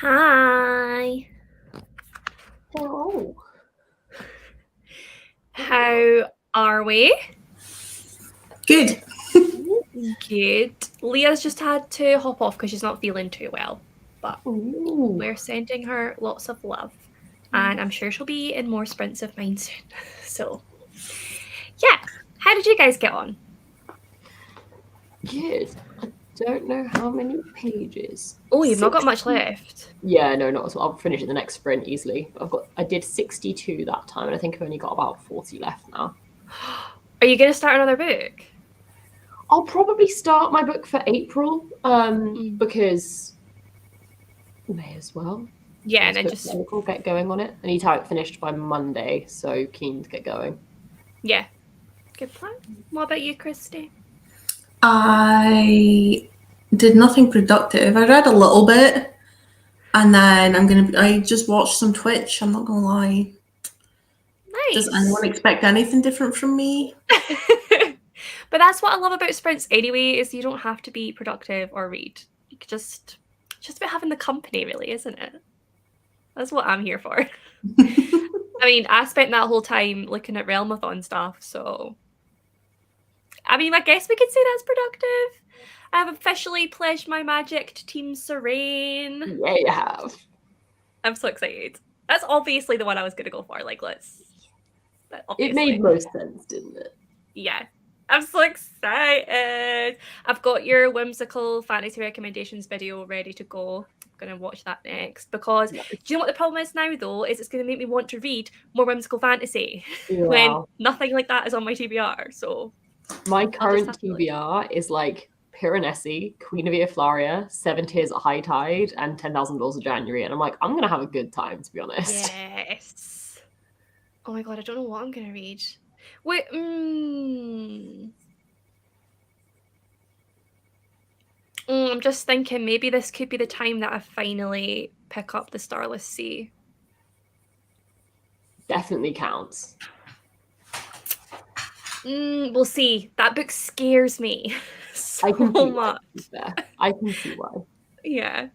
A: Hi.
B: Hello.
A: How are we?
C: Good.
A: Good. Leah's just had to hop off because she's not feeling too well. But
B: Ooh.
A: we're sending her lots of love. And I'm sure she'll be in more sprints of mine soon. So, yeah. How did you guys get on?
B: Good. I don't know how many pages.
A: Oh, you've not got much left.
B: Yeah, no, not at all. I'll finish it the next sprint easily. I did 62 that time, and I think I've only got about 40 left now.
A: Are you going to start another book?
B: I'll probably start my book for April, because may as well.
A: Yeah, and then just
B: get going on it. I need to have it finished by Monday, so keen to get going.
A: Yeah. Good plan. What about you, Christy?
C: I did nothing productive. I read a little bit, and then I just watched some Twitch. I'm not gonna lie.
A: Nice.
C: Does anyone expect anything different from me?
A: But that's what I love about sprints anyway, is you don't have to be productive or read. You could just about having the company, really, isn't it? That's what I'm here for. I mean, I spent that whole time looking at Realmathon stuff, so I mean, I guess we could say that's productive. I have officially pledged my magic to Team Serene.
B: Yeah, you have.
A: I'm so excited. That's obviously the one I was going to go for. Like,
B: It made most sense, didn't it?
A: Yeah. I'm so excited. I've got your whimsical fantasy recommendations video ready to go. I'm going to watch that next because do you know what the problem is now, though? Is it's going to make me want to read more whimsical fantasy when nothing like that is on my TBR. So
B: my current TBR is like Piranesi, Queen of Eoflaria, 7 Tears at High Tide, and 10,000 Laws of January. And I'm like, I'm going to have a good time, to be honest.
A: Yes. Oh my god, I don't know what I'm going to read. Wait, I'm just thinking maybe this could be the time that I finally pick up the Starless Sea.
B: Definitely counts.
A: We'll see. That book scares me so much.
B: I can see why.
A: Yeah,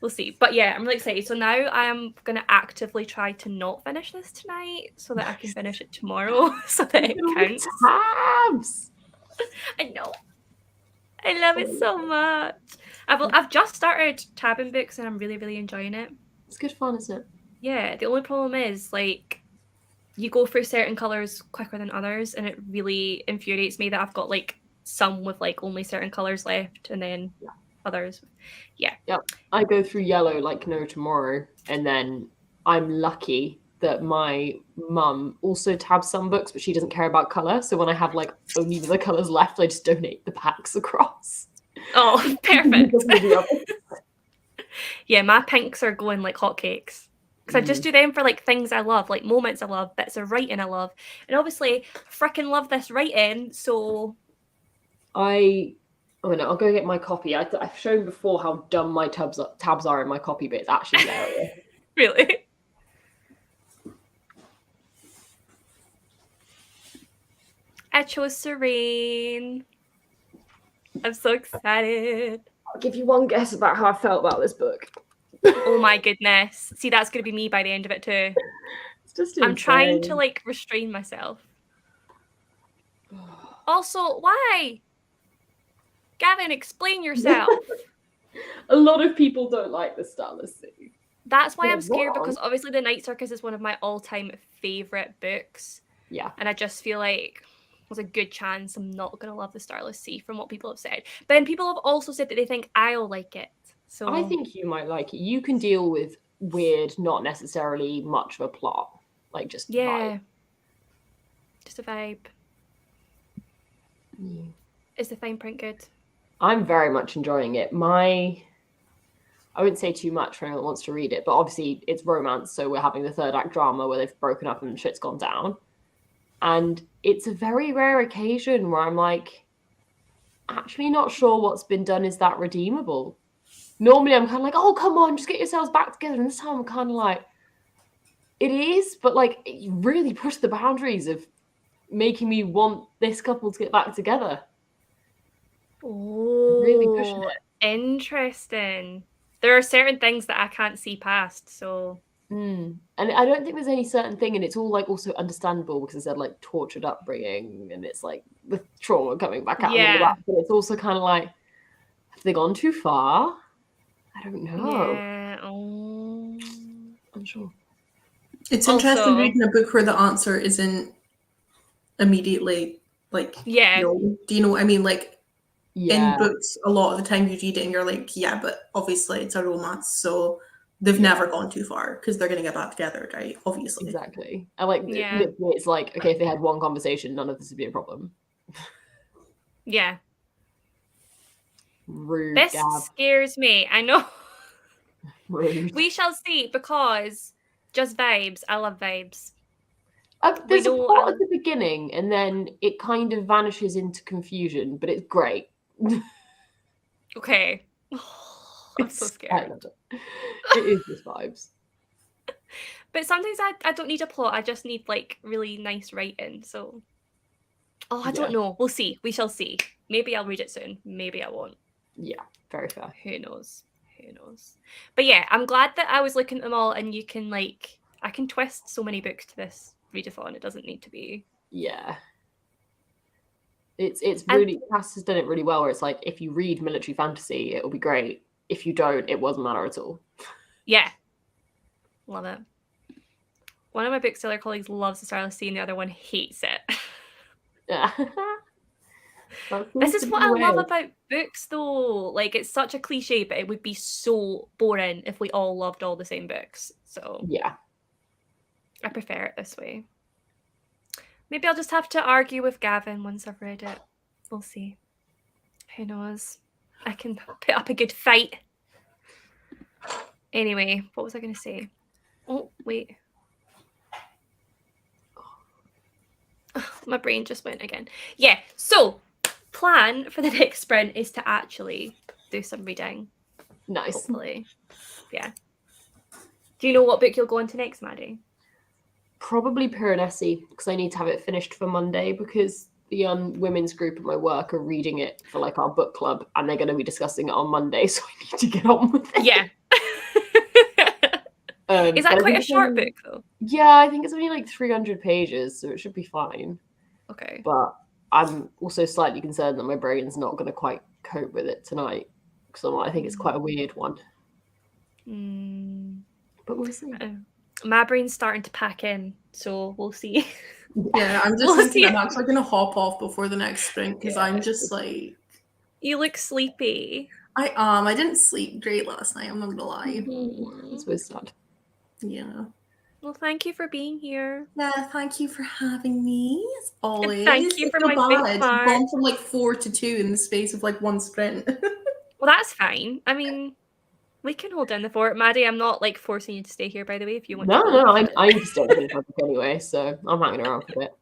A: we'll see. But yeah, I'm really excited. So now I am going to actively try to not finish this tonight so that I can finish it tomorrow so that it counts.
B: Tabs!
A: I know. I love it so much. I've just started tabbing books and I'm really, really enjoying it.
B: It's good fun, isn't it?
A: Yeah, the only problem is, like, you go through certain colours quicker than others, and it really infuriates me that I've got, like, some with, like, only certain colours left, and then others. Yeah.
B: Yep. I go through yellow like no tomorrow, and then I'm lucky that my mum also tabs some books, but she doesn't care about colour, so when I have, like, only the colours left, I just donate the packs across.
A: Oh, perfect. Yeah, my pinks are going like hotcakes. Because I just do them for, like, things I love, like moments I love, bits of writing I love. And obviously, freaking love this writing, so...
B: I'll go get my copy. I've shown before how dumb my tabs are in my copy, but it's actually hilarious.
A: Really? I chose Serene. I'm so excited.
B: I'll give you one guess about how I felt about this book.
A: Oh my goodness. See, that's going to be me by the end of it too.
B: It's just
A: I'm trying to, like, restrain myself. Also, why? Gavin, explain yourself.
B: A lot of people don't like the Starless Sea.
A: That's why I'm scared, because obviously The Night Circus is one of my all-time favourite books.
B: Yeah.
A: And I just feel like there's a good chance I'm not going to love The Starless Sea from what people have said. But then people have also said that they think I'll like it. So
B: I think you might like it. You can deal with weird, not necessarily much of a plot. Like, just vibe.
A: Just a vibe. Yeah. Is the fine print good?
B: I'm very much enjoying it. I won't say too much for anyone that wants to read it, but obviously it's romance, so we're having the third act drama where they've broken up and shit's gone down. And it's a very rare occasion where I'm like, actually not sure what's been done is that redeemable. Normally I'm kind of like, oh, come on, just get yourselves back together. And this time I'm kind of like, it is, but, like, you really push the boundaries of making me want this couple to get back together.
A: Oh,
B: really pushing it.
A: Interesting. There are certain things that I can't see past, so
B: And I don't think there's any certain thing, and it's all like also understandable because they're like tortured upbringing, and it's like the trauma coming back out and all
A: yeah,
B: that. But it's also kind of like, have they gone too far? I don't know.
A: yeah. Oh.
B: I'm sure.
C: It's
A: Also-
C: interesting reading a book where the answer isn't immediately like,
A: Yeah.
C: no. Do you know what I mean? Like,
B: Yeah.
C: in books, a lot of the time you read it and you're like, yeah, but obviously it's a romance, so they've never gone too far because they're going to get back together, right? Obviously.
B: Exactly. I like
A: Yeah.
B: literally, it's like, okay, if they had one conversation, none of this would be a problem.
A: Yeah.
B: Rude,
A: This
B: Gab.
A: scares me. I know.
B: Rude.
A: We shall see, because just vibes. I love vibes.
B: There's a
A: know,
B: plot at the beginning, and then it kind of vanishes into confusion, but it's great.
A: Okay. I'm so
B: I
A: scared.
B: love it. It is just vibes.
A: But sometimes I don't need a plot. I just need like really nice writing. So, I don't know. We'll see. We shall see. Maybe I'll read it soon. Maybe I won't.
B: Yeah, very fair.
A: Who knows? Who knows? But yeah, I'm glad that I was looking at them all, and you can like, I can twist so many books to this readathon. It doesn't need to be.
B: Yeah. It's really, Cass has done it really well, where it's like, if you read military fantasy, it'll be great. If you don't, it won't matter at all.
A: Yeah. Love it. One of my bookseller colleagues loves the Starless Sea, and the other one hates it.
B: Yeah.
A: This is what I love about books, though. Like, it's such a cliche, but it would be so boring if we all loved all the same books. So
B: Yeah.
A: I prefer it this way. Maybe I'll just have to argue with Gavin once I've read it. We'll see. Who knows? I can put up a good fight. Anyway, what was I going to say? Oh, wait. My brain just went again. Yeah, so plan for the next sprint is to actually do some reading.
B: Nice.
A: Hopefully. Yeah. Do you know what book you'll go on to next, Maddie?
B: Probably Piranesi, because I need to have it finished for Monday, because the women's group at my work are reading it for like our book club, and they're going to be discussing it on Monday, so I need to get on with it.
A: Yeah. Is that quite a short book, though?
B: Yeah, I think it's only like 300 pages, so it should be fine.
A: Okay.
B: But I'm also slightly concerned that my brain's not going to quite cope with it tonight, because I think it's quite a weird one. But we'll see.
A: My brain's starting to pack in, so we'll see.
C: Yeah, I'm just thinking I'm actually going to hop off before the next sprint, because I'm just like...
A: You look sleepy.
C: I didn't sleep great last night, I'm not going to lie.
B: It's so sad.
C: Yeah.
A: Well, thank you for being here.
C: Yeah, thank you for having me, as always.
A: Thank you for my big part.
C: Gone from like 4 to 2 in the space of like one sprint.
A: Well, that's fine. I mean, we can hold down the fort. Maddie, I'm not like forcing you to stay here, by the way, if you want to.
B: No, I'm still going to anyway, so I'm hanging around for a bit.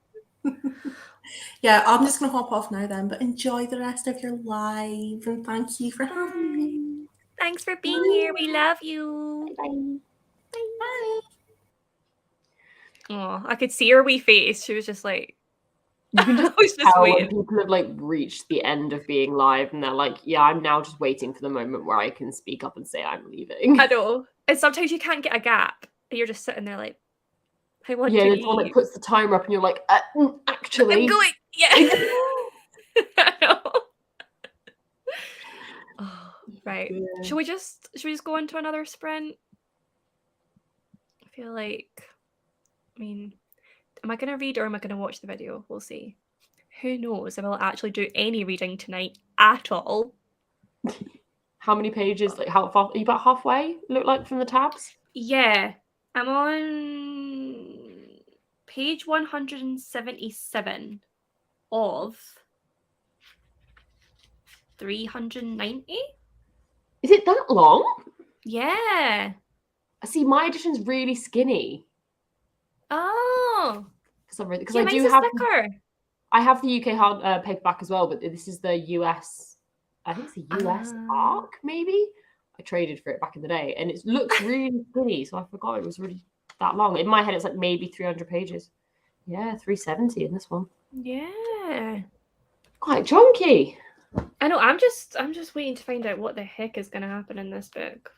C: Yeah, I'm just going to hop off now then, but enjoy the rest of your live, and thank you for having me.
A: Thanks for being here. We love you.
B: Bye.
C: Bye.
A: Oh, I could see her wee face. She was just like,
B: You can
A: I was just
B: tell when
A: waiting.
B: people have like reached the end of being live, and they're like, yeah, I'm now just waiting for the moment where I can speak up and say I'm leaving.
A: I know. And sometimes you can't get a gap. You're just sitting there like, I want to
B: Yeah,
A: leave.
B: there's one that puts the timer up and you're like, actually.
A: I'm going. Yeah. I know. Oh, right.
B: Yeah.
A: Should we just go into another sprint? I feel like, I mean, am I going to read or am I going to watch the video? We'll see. Who knows if I'll actually do any reading tonight at all.
B: How many pages? Like, how far? Are you about halfway? Look like from the tabs?
A: Yeah, I'm on page 177 of 390.
B: Is it that long?
A: Yeah.
B: I see. My edition's really skinny.
A: Oh.
B: For some reason, because
A: Yeah,
B: I
A: mine's
B: do
A: a
B: have.
A: thicker.
B: I have the UK hard paperback as well, but this is the US. I think it's the US ARC, maybe. I traded for it back in the day, and it looks really skinny, so I forgot it was really that long. In my head, it's like maybe 300 pages. Yeah, 370 in this one.
A: Yeah.
B: Quite chunky.
A: I know. I'm just waiting to find out what the heck is going to happen in this book.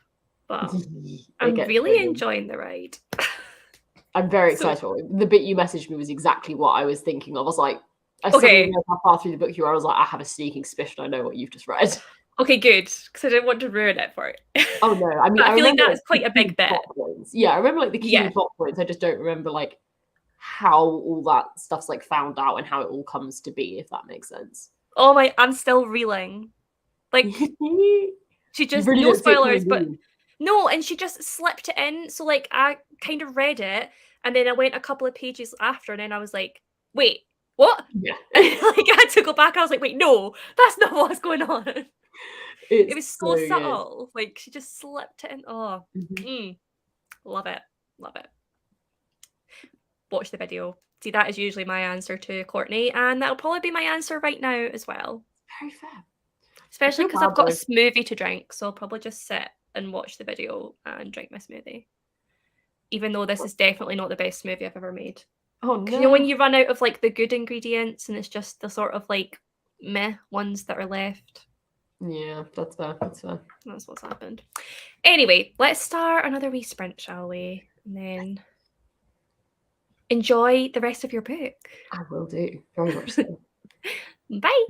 A: but
B: They
A: I'm
B: get
A: really
B: through.
A: enjoying the ride.
B: I'm very
A: So-
B: excited for it. The bit you messaged me was exactly what I was thinking of. I was like, I suddenly
A: Okay.
B: realized how far through the book you are. I was like, I have a sneaking suspicion I know what you've just read.
A: Okay, good, because I didn't want to ruin it for you.
B: Oh no, I mean,
A: But I feel like
B: remember,
A: that's quite
B: the
A: a big
B: key
A: bit.
B: plot points. Yeah, I remember like the key
A: Yeah.
B: plot points. I just don't remember like how all that stuff's like found out and how it all comes to be, if that makes sense.
A: Oh my, I'm still reeling. Like,
B: You
A: she just,
B: really
A: no
B: don't see it coming,
A: spoilers, but
B: do you?
A: no, and she just slipped it in. So, like, I kind of read it, and then I went a couple of pages after, and then I was like, wait, what?
B: Yeah,
A: And, like, I had to go back. I was like, wait, no, that's not what's going on.
B: it's
A: It was so
B: good.
A: subtle. Like, she just slipped it in. Oh,
B: Mhm.
A: love it. Love it. Watch the video. See, that is usually my answer to Courtney, and that'll probably be my answer right now as well.
B: Very fair.
A: Especially
B: feel
A: because
B: bad
A: I've got a
B: though.
A: smoothie to drink, so I'll probably just sit and watch the video and drink my smoothie. Even though this is definitely not the best smoothie I've ever made.
B: Oh
A: 'Cause
B: no.
A: you know when you run out of like the good ingredients and it's just the sort of like meh ones that are left.
B: Yeah, that's fair. That's fair.
A: That's what's happened. Anyway, let's start another wee sprint, shall we? And then enjoy the rest of your book.
B: I will do. Very much so.
A: Bye.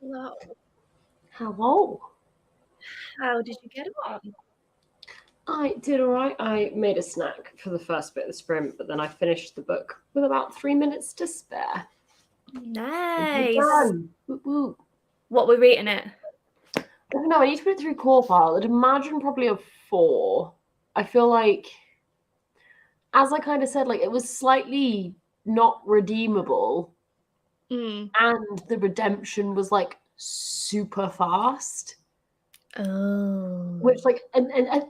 A: Hello.
B: Hello.
A: How did you get on?
B: I did all right. I made a snack for the first bit of the sprint, but then I finished the book with about 3 minutes to spare.
A: Nice.
B: Done. Whoop, whoop.
A: What were we rating it?
B: I don't know. I need to put it through core file. I'd imagine probably a 4. I feel like, as I kind of said, like it was slightly not redeemable,
A: Mm.
B: and the redemption was like super fast.
A: Oh.
B: Which like and I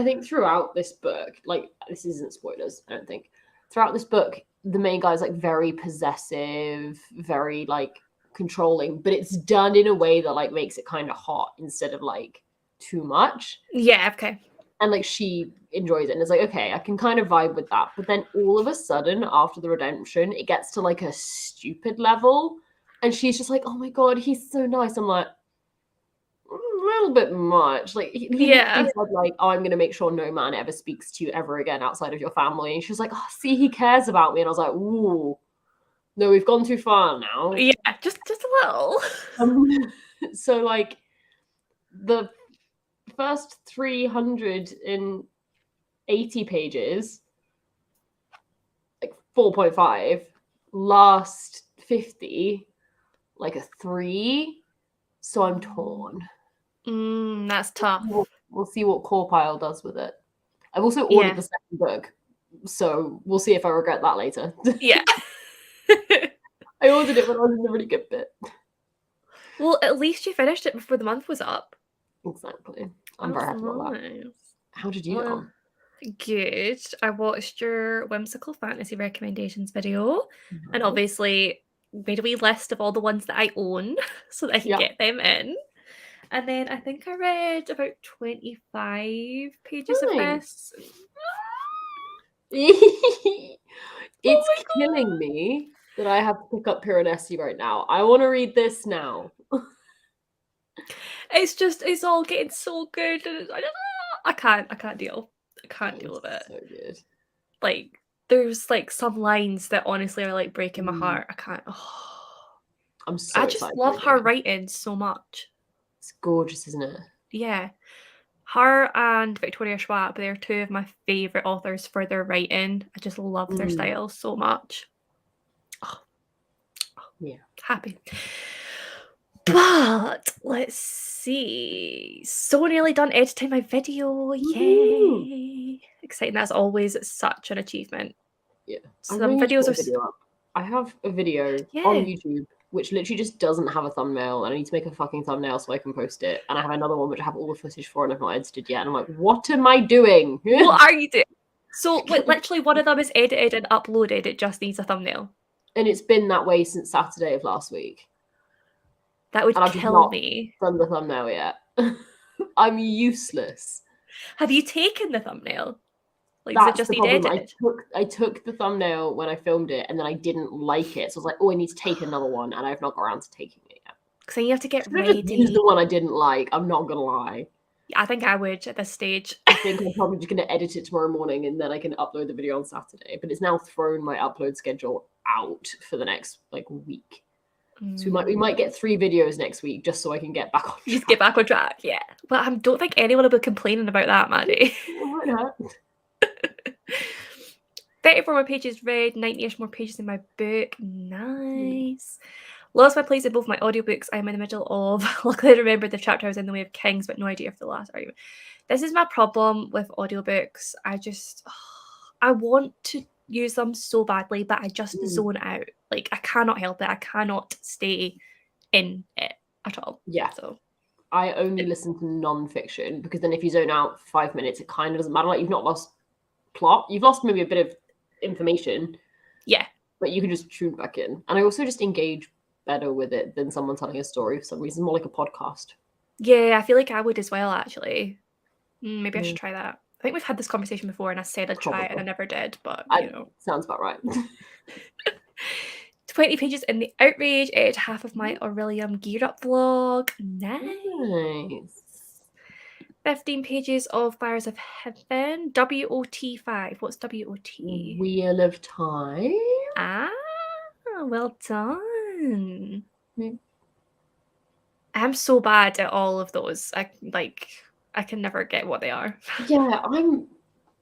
B: think throughout this book, like this isn't spoilers, I don't think. Throughout this book, the main guy's like very possessive, very like controlling, but it's done in a way that like makes it kind of hot instead of like too much.
A: Yeah, okay.
B: And like she enjoys it and is like, okay, I can kind of vibe with that. But then all of a sudden, after the redemption, it gets to like a stupid level. And she's just like, oh my god, he's so nice. I'm like, a little bit much. Like he
A: Yeah.
B: said, like, oh, I'm gonna make sure no man ever speaks to you ever again outside of your family. And she was like, oh, see, he cares about me. And I was like, ooh, no, we've gone too far now.
A: Yeah, just a little.
B: So like the first 380 pages, like 4.5, last 50, like a 3. So I'm torn.
A: That's tough.
B: We'll see what Core Pile does with it. I've also ordered the second book, so we'll see if I regret that later.
A: Yeah.
B: I ordered it when I was in the really good bit.
A: Well, at least you finished it before the month was up.
B: Exactly. I'm very happy about that. How did you get on?
A: Good. I watched your whimsical fantasy recommendations video, and obviously made a wee list of all the ones that I own so that I can get them in. And then I think I read about 25 pages of this.
B: It's killing me that I have to pick up Piranesi right now. I want to read this now.
A: It's all getting so good. And I can't deal. I can't deal with it.
B: So good.
A: Like, there's like some lines that honestly are like breaking my heart. I can't.
B: I'm so
A: I just love her writing so much.
B: It's gorgeous, isn't it?
A: Yeah. Her and Victoria Schwab, they're two of my favourite authors for their writing. I just love their style so much.
B: Yeah.
A: Happy. But let's see. So nearly done editing my video. Yay. Exciting. That's always such an achievement.
B: Yeah.
A: Some videos are...
B: I have a video on YouTube which literally just doesn't have a thumbnail, and I need to make a fucking thumbnail so I can post it. And I have another one which I have all the footage for and I've not edited yet. And I'm like, what am I doing?
A: What are you doing? So wait, literally one of them is edited and uploaded. It just needs a thumbnail.
B: And it's been that way since Saturday of last week.
A: That would kill me.
B: Done the thumbnail yet. I'm useless.
A: Have you taken the thumbnail? Like,
B: That's
A: does it just need edited?
B: I took the thumbnail when I filmed it, and then I didn't like it. So I was like, oh, I need to take another one, and I've not got around to taking it yet.
A: Because then you have to get ready.
B: Use the one I didn't like. I'm not gonna lie.
A: I think I would at this stage.
B: I think I'm probably just gonna edit it tomorrow morning, and then I can upload the video on Saturday. But it's now thrown my upload schedule out for the next week. So we might get 3 videos next week just so I can get back on track.
A: Just get back on track, yeah. But I don't think anyone will be complaining about that, Maddie.
B: Why not?
A: 34 more pages read, 90-ish more pages in my book. Nice. Lost my place in both my audiobooks. I'm in the middle of, luckily I remembered the chapter I was in, The Way of Kings, but no idea of the last argument. This is my problem with audiobooks. I want to use them so badly, but I just zone out. Like, I cannot help it. I cannot stay in it at all.
B: Yeah.
A: So
B: I only listen to non-fiction, because then if you zone out 5 minutes, it kind of doesn't matter. Like, you've not lost plot. You've lost maybe a bit of information.
A: Yeah.
B: But you can just tune back in. And I also just engage better with it than someone telling a story for some reason, more like a podcast.
A: Yeah, I feel like I would as well, actually. Maybe I should try that. I think we've had this conversation before, and I said I'd try it, and I never did, but, you know.
B: Sounds about right.
A: 20 pages in the Outrage, half of my Aurelium Gear Up vlog. Nice. 15 pages of Fires of Heaven. WOT5. What's WOT?
B: Wheel of Time.
A: Ah, well done. I'm so bad at all of those. I can never get what they are.
B: Yeah, I'm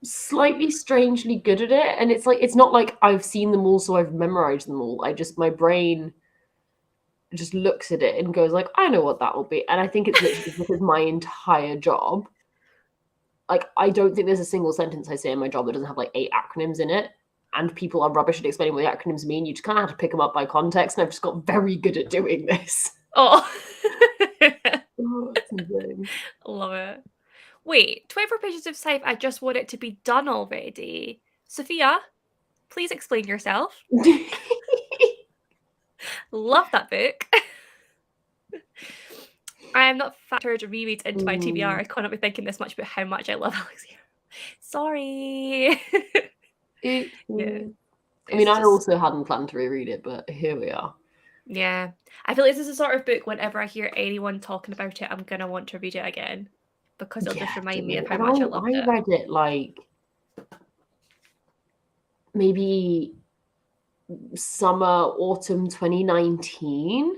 B: slightly strangely good at it, and it's not like I've seen them all, so I've memorized them all. My brain just looks at it and goes like, I know what that will be. And I think it's literally because my entire job, like, I don't think there's a single sentence I say in my job that doesn't have like 8 acronyms in it. And people are rubbish at explaining what the acronyms mean. You just kind of have to pick them up by context. And I've just got very good at doing this.
A: Oh.
B: Oh, that's insane.
A: Love it. Wait, 24 pages of Scythe, I just want it to be done already. Sophia, please explain yourself. Love that book. I am not factored rereads into my TBR. I cannot be thinking this much about how much I love Alexia. Sorry. Yeah.
B: I mean, I also hadn't planned to reread it, but here we are.
A: Yeah. I feel like this is a sort of book, whenever I hear anyone talking about it, I'm going to want to read it again. Because it'll just remind me of how much I loved it.
B: I read it like maybe summer, autumn 2019.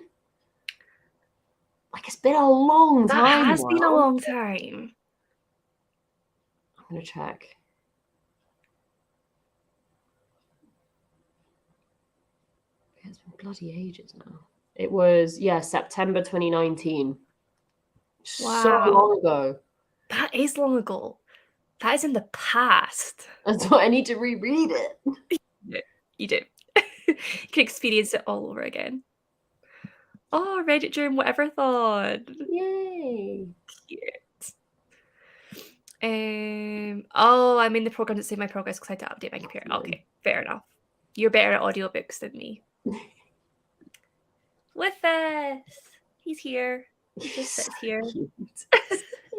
B: Like, it's been a long time.
A: That has been a long time.
B: I'm going to check. It's been bloody ages now. It was, September 2019.
A: Wow.
B: So long ago.
A: That is long ago. That is in the past.
B: That's why I need to reread it.
A: You do. You can experience it all over again. Oh, I read it during whatever-thon.
B: Yay.
A: Cute. Oh, I'm in the program to save my progress because I had to update my computer. Okay, fair enough. You're better at audiobooks than me. With us. He's here. He just sits here.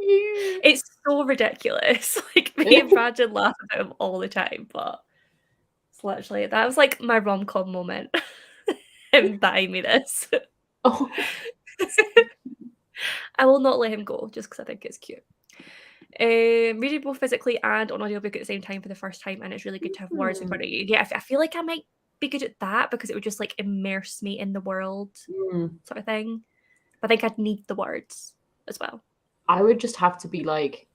A: It's so ridiculous. Like, me and Brandon laugh about him all the time, but it's literally, that was like my rom-com moment. Him buying me this.
B: Oh.
A: I will not let him go just because I think it's cute. Reading both physically and on audiobook at the same time for the first time, and it's really good to have words in front of you. Yeah, I feel like I might be good at that because it would just like immerse me in the world, sort of thing. But I think I'd need the words as well.
B: I would just have to be like,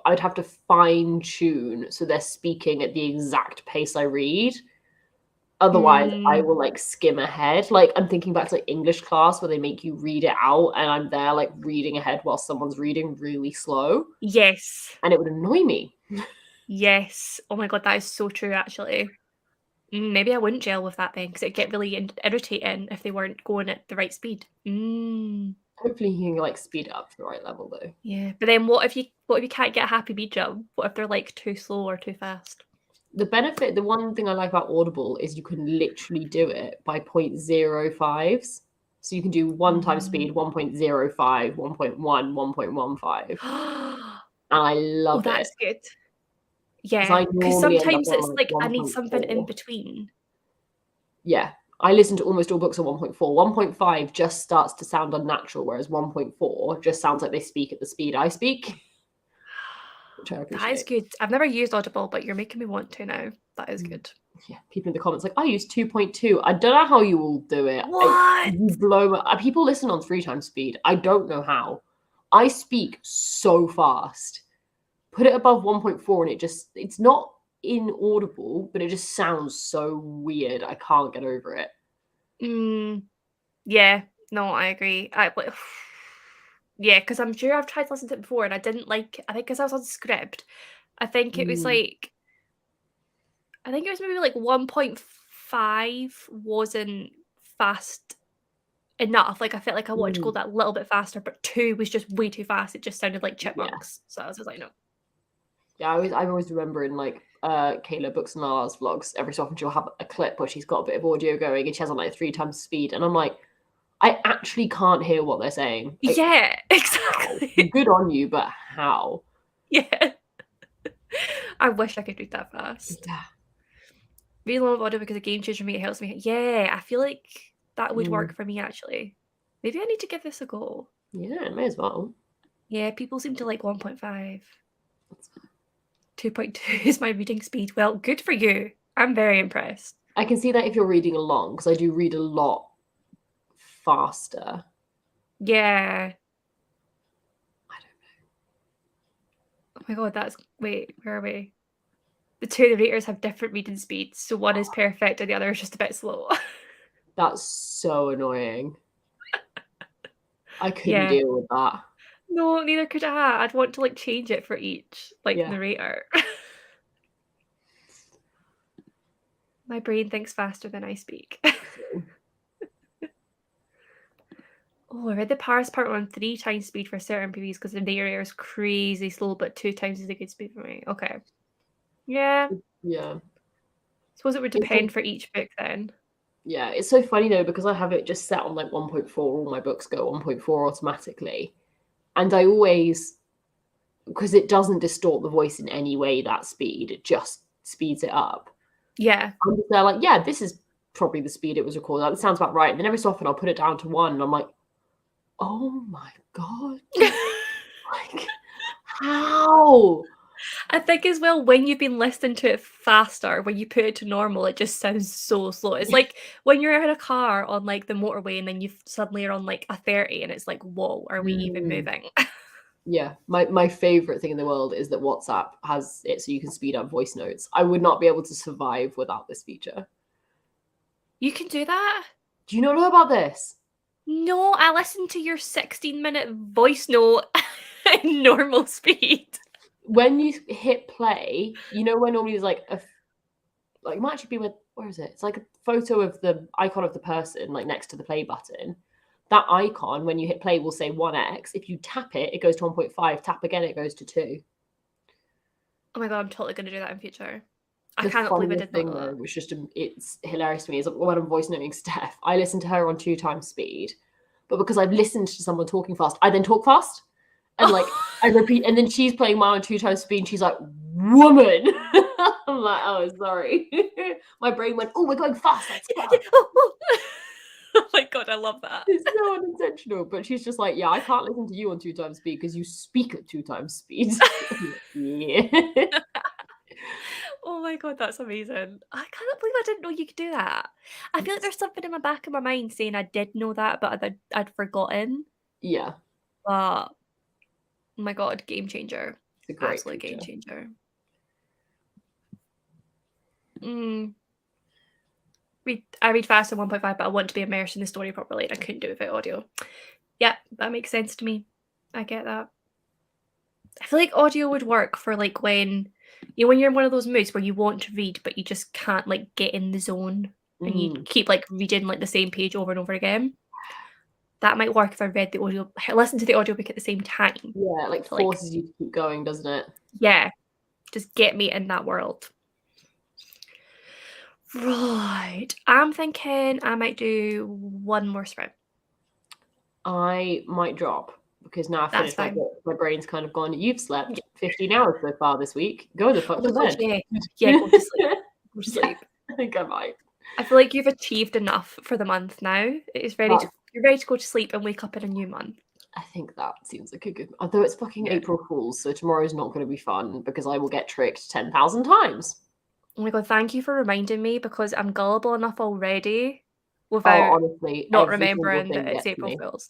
B: I'd have to fine tune so they're speaking at the exact pace I read. Otherwise, I will like skim ahead. Like, I'm thinking back to like English class where they make you read it out, and I'm there like reading ahead while someone's reading really slow.
A: Yes.
B: And it would annoy me.
A: Yes. Oh my god, that is so true, actually. Maybe I wouldn't gel with that then, because it'd get really irritating if they weren't going at the right speed.
B: Hopefully you can like speed it up to the right level though.
A: Yeah, but then what if you can't get a happy beat jump? What if they're like too slow or too fast?
B: The one thing I like about Audible is you can literally do it by 0.05s. So you can do 1 times speed, 1.05, 1.1, 1.15. And I love it.
A: That's good. Yeah, because sometimes it's like I need something in between.
B: Yeah, I listen to almost all books on 1.4. 1.5 just starts to sound unnatural, whereas 1.4 just sounds like they speak at the speed I speak. Which I appreciate.
A: That is good. I've never used Audible, but you're making me want to now. That is good.
B: Yeah, people in the comments like, I use 2.2. I don't know how you all do it.
A: What?
B: You blow my... People listen on 3 times speed. I don't know how. I speak so fast. Put it above 1.4 and it's not inaudible, but it just sounds so weird. I can't get over it.
A: Yeah, no, I agree. Yeah, because I'm sure I've tried to listen to it before and I didn't like it. I think because I was on script. I think it was like, I think it was maybe like 1.5 wasn't fast enough. Like, I felt like I wanted to go that little bit faster, but 2 was just way too fast. It just sounded like chipmunks. So I was just like, no.
B: Yeah, I always remember in like Kayla Books and Lala's vlogs, every so often she'll have a clip where she's got a bit of audio going and she has on like 3 times speed. And I'm like, I actually can't hear what they're saying. Like,
A: yeah, exactly.
B: Good on you, but how?
A: Yeah. I wish I could read that fast.
B: Yeah.
A: Really love audio because a game changer for me. It helps me. Yeah, I feel like that would work for me actually. Maybe I need to give this a go.
B: Yeah, may as well.
A: Yeah, people seem to like 1.5. 2.2 is my reading speed. Well, good for you. I'm very impressed.
B: I can see that if you're reading along, because I do read a lot faster.
A: Yeah.
B: I don't
A: Oh my god, wait, where are we? The two of the readers have different reading speeds, so one is perfect and the other is just a bit slow.
B: That's so annoying. I couldn't
A: Yeah.
B: deal with that.
A: No, neither could I. I'd want to like change it for each
B: Yeah.
A: narrator. My brain thinks faster than I speak. Oh, I read the Paris part on 3 times speed for certain PVs because the narrator is crazy slow, but 2 times is a good speed for me. Okay. Yeah.
B: Yeah.
A: Suppose it would depend for each book then.
B: Yeah, it's so funny though because I have it just set on like 1.4. All my books go 1.4 automatically, and I always, because it doesn't distort the voice in any way, that speed, it just speeds it up.
A: Yeah.
B: I'm just there like, yeah, this is probably the speed it was recorded at. That sounds about right. And then every so often I'll put it down to 1 and I'm like, oh my god. Like, how?
A: I think as well, when you've been listening to it faster, when you put it to normal, it just sounds so slow. It's like when you're in a car on like the motorway and then you suddenly are on like a 30 and it's like, whoa, are we even moving?
B: Yeah, my favorite thing in the world is that WhatsApp has it so you can speed up voice notes. I would not be able to survive without this feature.
A: You can do that?
B: Do you not know about this?
A: No, I listened to your 16-minute voice note in normal speed.
B: When you hit play, you know when normally there's like it might actually be where is it? It's like a photo of the icon of the person like next to the play button. That icon, when you hit play, will say 1x. If you tap it, it goes to 1.5. Tap again, it goes to 2.
A: Oh my god, I'm totally going to do that in future. I
B: The
A: cannot believe I
B: funniest
A: did
B: thing
A: not know
B: though,
A: that.
B: which just it's hilarious to me, is when I'm voice noting Steph, I listen to her on 2 times speed, but because I've listened to someone talking fast, I then talk fast, and like I repeat, and then she's playing mine on 2 times speed, and she's like, "Woman," I'm like, "Oh, sorry." My brain went, "Oh, we're going fast." Let's go.
A: Oh my god, I love that.
B: It's so unintentional, but she's just like, "Yeah, I can't listen to you on 2 times speed because you speak at 2 times speed." Yeah.
A: Oh my god, that's amazing. I can't believe I didn't know you could do that. I feel like there's something in the back of my mind saying I did know that, but I'd forgotten.
B: Yeah,
A: But oh my god, game changer.
B: it's a great
A: Absolute game
B: feature.
A: changer. I read fast on 1.5, but I want to be immersed in the story properly, and I couldn't do it without audio. Yeah, that makes sense to me. I get that. I feel like audio would work for like when when you're in one of those moods where you want to read but you just can't like get in the zone and you keep like reading like the same page over and over again. That might work if I read the audio, listen to the audiobook at the same time.
B: Yeah, like forces you to keep going, doesn't it?
A: Yeah, just get me in that world. Right, I'm thinking I might do one more sprint.
B: I might drop because now I've
A: That's
B: finished my
A: fine.
B: book. My brain's kind of gone, you've slept 15 hours so far this week. Go the fuck
A: Oh
B: to
A: my gosh,
B: bed.
A: yeah, go to sleep. Go to
B: Yeah,
A: sleep.
B: I think I might.
A: I feel like you've achieved enough for the month now. It is ready you're ready to go to sleep and wake up in a new month.
B: I think that seems like a good. Although it's fucking April Fool's, so tomorrow's not going to be fun because I will get tricked 10,000 times.
A: Oh my god, thank you for reminding me because I'm gullible enough already without
B: Honestly,
A: not
B: every single
A: remembering
B: thing
A: that it's
B: gets
A: April
B: me.
A: Fool's.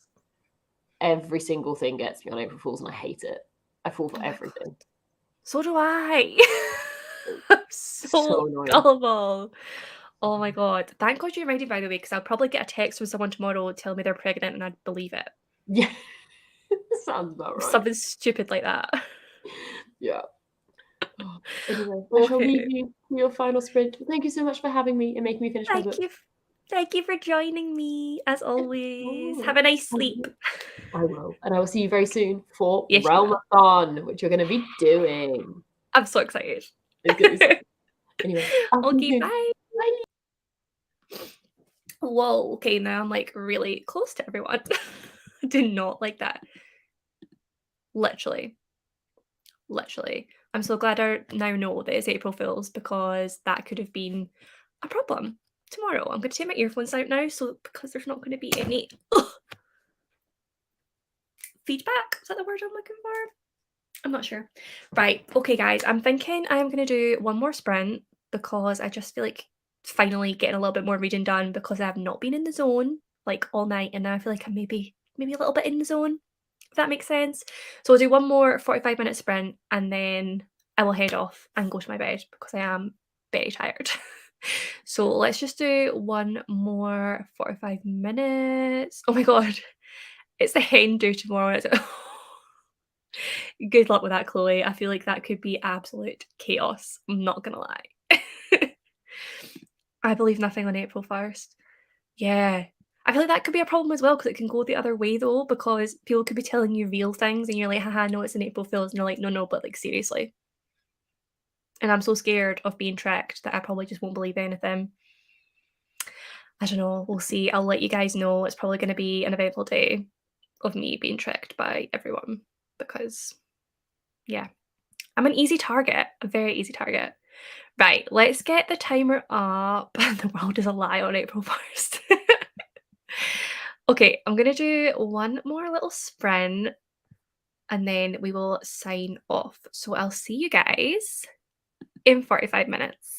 B: Every single thing gets me on April Fool's, and I hate it. I fall for
A: Oh my
B: everything.
A: God. So do I. I'm so
B: annoying.
A: gullible. Oh my god. Thank God you reminded me, by the way, because I'll probably get a text from someone tomorrow telling me they're pregnant and I'd believe it.
B: Yeah, sounds about right.
A: Something stupid like that.
B: Yeah. Anyway, I shall leave you to your final sprint. Thank you so much for having me and making me finish my book.
A: Thank you for joining me, as always. Have a nice sleep.
B: I will. And I will see you very soon for
A: Yes, you
B: Realmathon, which you're going to be doing.
A: I'm so excited.
B: Anyway.
A: Okay, bye. Whoa, okay, now I'm like really close to everyone. I did not like that. Literally. I'm so glad I now know that it's April Fool's because that could have been a problem tomorrow. I'm going to take my earphones out now because there's not going to be any feedback. Is that the word I'm looking for? I'm not sure. Right, okay guys, I'm thinking I'm going to do one more sprint because I just feel like finally getting a little bit more reading done because I have not been in the zone like all night and now I feel like I'm maybe maybe a little bit in the zone, if that makes sense. So I'll do one more 45-minute sprint and then I will head off and go to my bed because I am very tired. So let's just do one more 45 minutes. Oh my god, it's the hen do tomorrow. Good luck with that, Chloe. I feel like that could be absolute chaos. I'm not gonna lie. I believe nothing on April 1st. Yeah. I feel like that could be a problem as well because it can go the other way though, because people could be telling you real things and you're like, haha, no, it's an April Fool's. And you're like, no, but like seriously. And I'm so scared of being tricked that I probably just won't believe anything. I don't know. We'll see. I'll let you guys know. It's probably going to be an eventful day of me being tricked by everyone because, yeah, I'm an easy target, a very easy target. Right, let's get the timer up. The world is a lie on April 1st. Okay, I'm going to do one more little sprint and then we will sign off. So I'll see you guys in 45 minutes.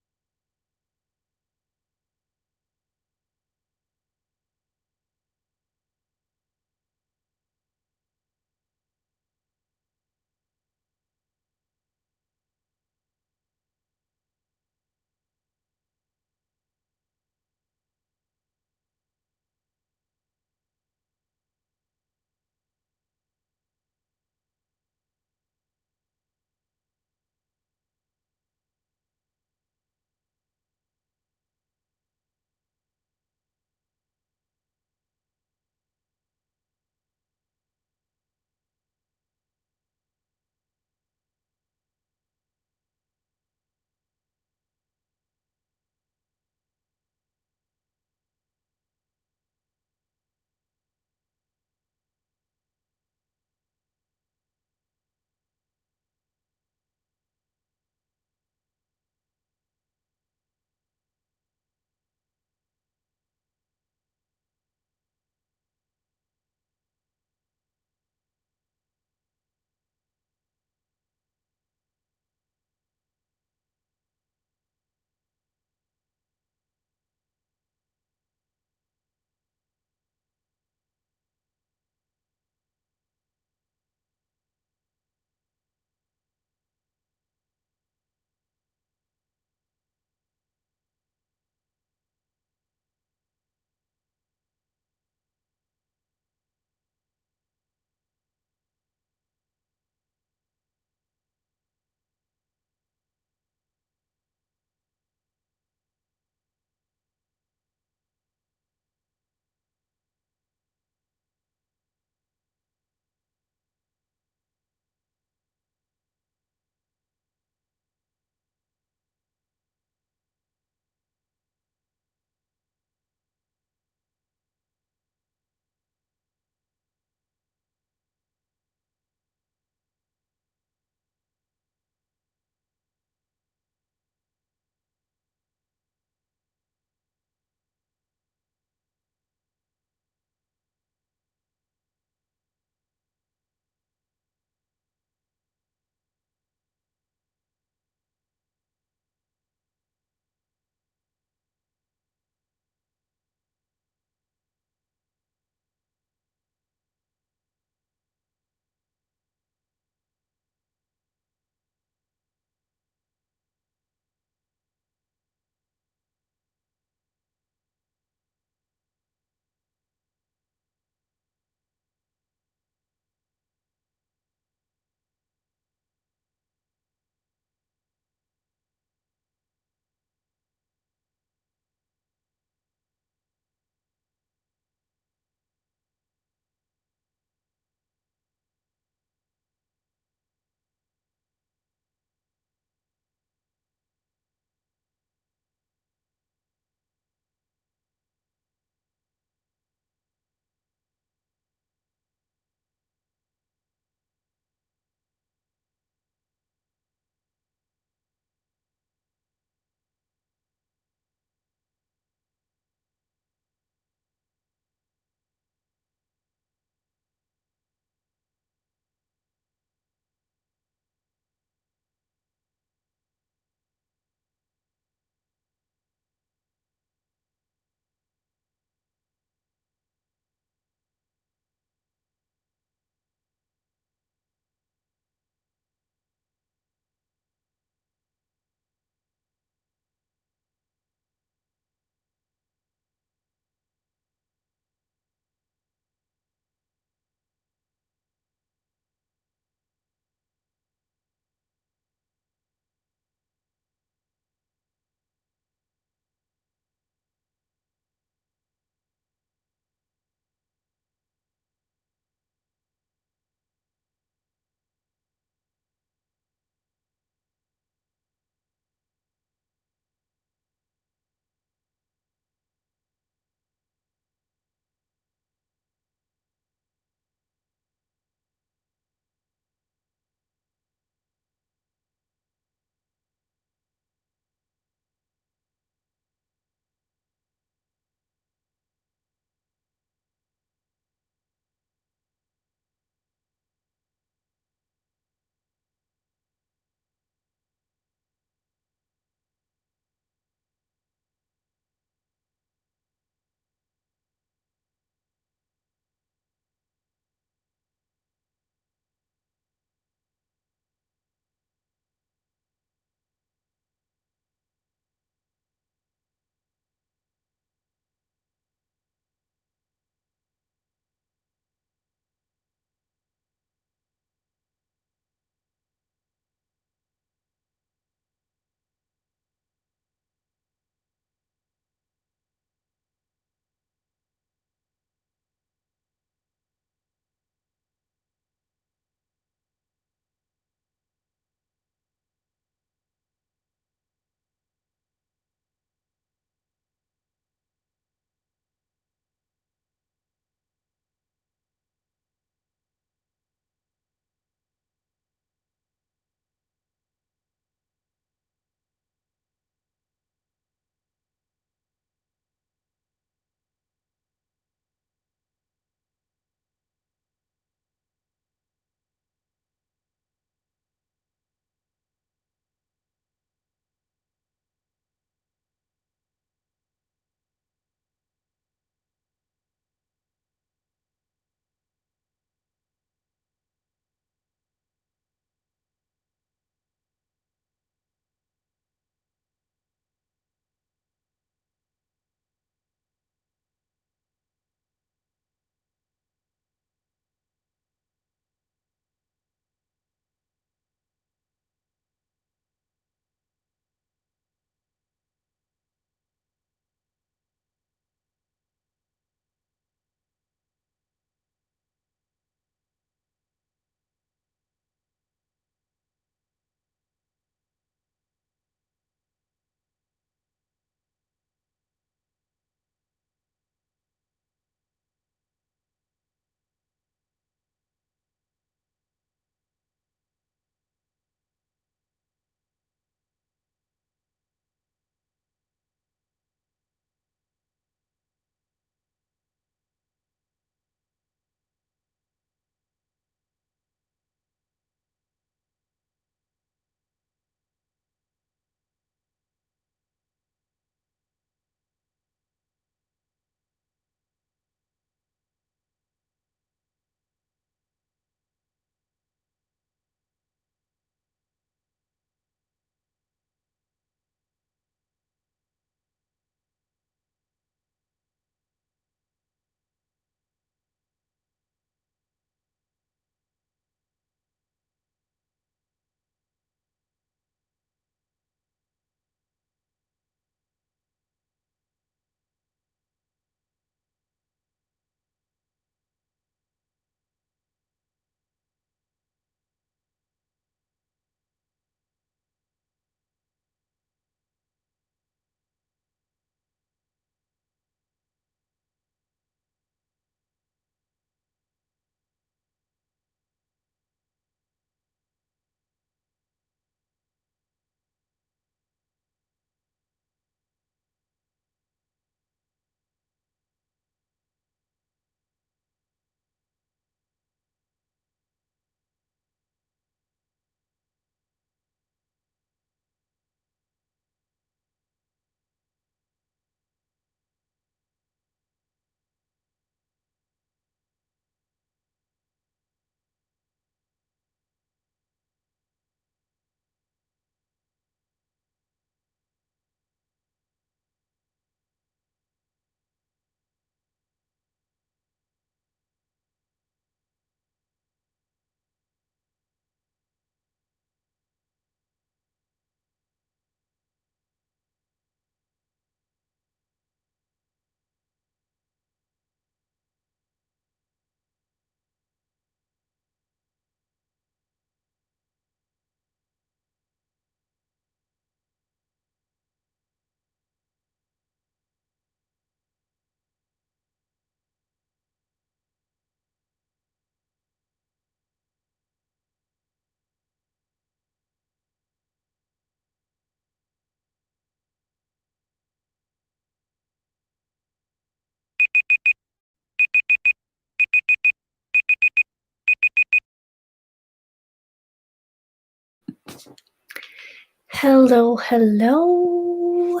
A: Hello, hello.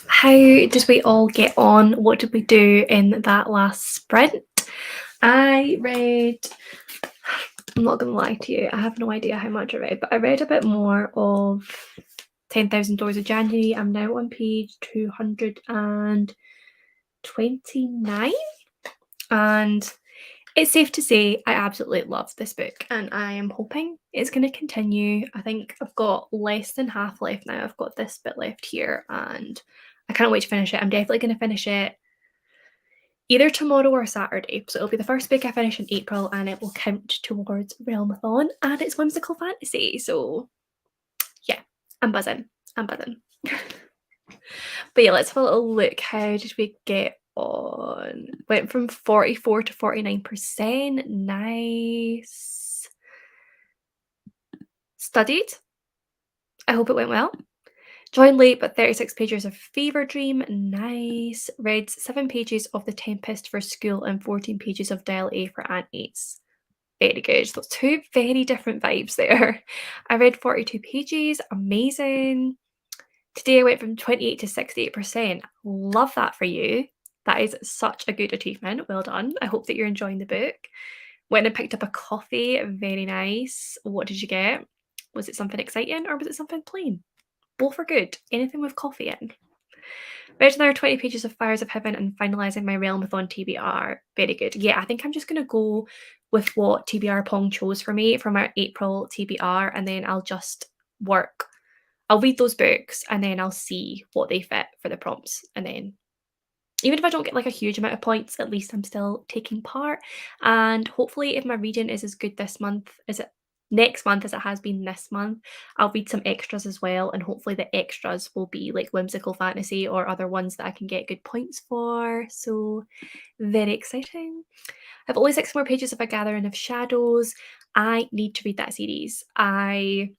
A: How did we all get on? What did we do in that last sprint? I read, I'm not going to lie to you, I have no idea how much I read, but I read a bit more of 10,000 Doors of January. I'm now on page 229, and it's safe to say I absolutely love this book, and I am hoping it's going to continue. I think I've got less than half left now. I've got this bit left here, and I can't wait to finish it. I'm definitely going to finish it either tomorrow or Saturday. So it'll be the first book I finish in April, and it will count towards Realmathon, and it's whimsical fantasy. So yeah, I'm buzzing. I'm buzzing. But yeah, let's have a little look. How did we get on? Went from 44 to 49%. Nice. Studied. I hope it went well. Joined late, but 36 pages of Fever Dream. Nice. Read 7 pages of The Tempest for school and 14 pages of Dial A for Aunt Ace. Very good. So 2 very different vibes there. I read 42 pages. Amazing. Today I went from 28 to 68%. Love that for you. That is such a good achievement. Well done. I hope that you're enjoying the book. Went and picked up a coffee. Very nice. What did you get? Was it something exciting or was it something plain? Both are good. Anything with coffee in. Read another 20 pages of Fires of Heaven and finalising my Realmathon TBR. Very good. Yeah, I think I'm just going to go with what TBR Pong chose for me from our April TBR, and then I'll just work. I'll read those books and then I'll see what they fit for the prompts. And then even if I don't get like a huge amount of points, at least I'm still taking part. And hopefully if my reading is as good this month as it next month as it has been this month, I'll read some extras as well, and hopefully the extras will be like whimsical fantasy or other ones that I can get good points for. So very exciting. I've only 6 more pages of A Gathering of Shadows. I need to read that series. I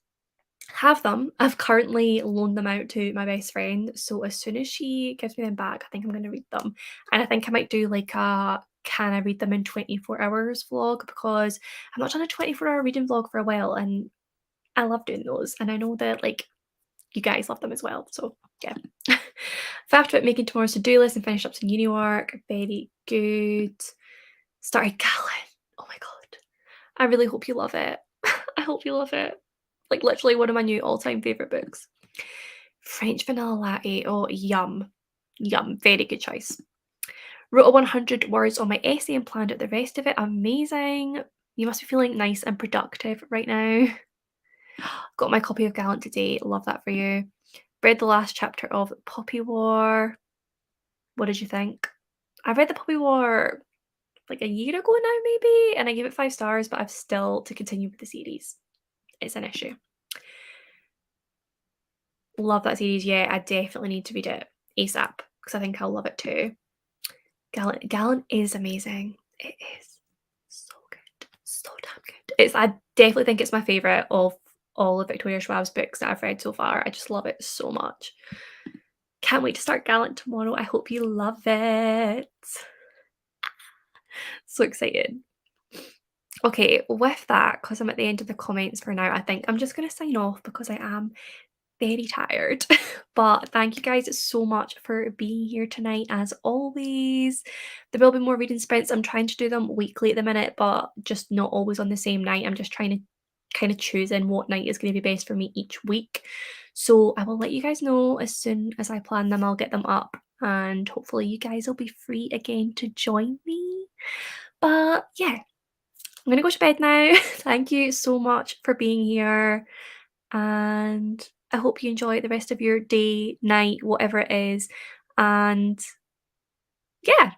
A: have them. I've currently loaned them out to my best friend, so as soon as she gives me them back, I think I'm going to read them. And I think I might do like a can I read them in 24 hours vlog, because I've not done a 24-hour reading vlog for a while and I love doing those, and I know that like you guys love them as well. So yeah. Faffed about making tomorrow's to-do list and finished up some uni work. Very good. Started Galen. Oh my god. I really hope you love it. I hope you love it. Like literally one of my new all-time favourite books. French Vanilla Latte. Oh, yum. Yum. Very good choice. Wrote a 100 words on my essay and planned out the rest of it. Amazing. You must be feeling nice and productive right now. Got my copy of Gallant today. Love that for you. Read the last chapter of Poppy War. What did you think? I read the Poppy War like a year ago now maybe, and I gave it 5 stars, but I've still to continue with the series. It's an issue. Love that series. Yeah, I definitely need to read it ASAP because I think I'll love it too. Gallant is amazing. It is so good. So damn good. I definitely think it's my favourite of all of Victoria Schwab's books that I've read so far. I just love it so much. Can't wait to start Gallant tomorrow. I hope you love it. So excited. Okay, with that, because I'm at the end of the comments for now, I think I'm just going to sign off because I am very tired. But thank you guys so much for being here tonight, as always. There will be more reading sprints. I'm trying to do them weekly at the minute, but just not always on the same night. I'm just trying to kind of choose in what night is going to be best for me each week. So I will let you guys know as soon as I plan them. I'll get them up, and hopefully you guys will be free again to join me. But yeah, I'm gonna go to bed now. Thank you so much for being here, and I hope you enjoy the rest of your day, night, whatever it is. And yeah,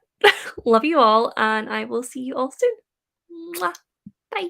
A: love you all, and I will see you all soon. Mwah. Bye.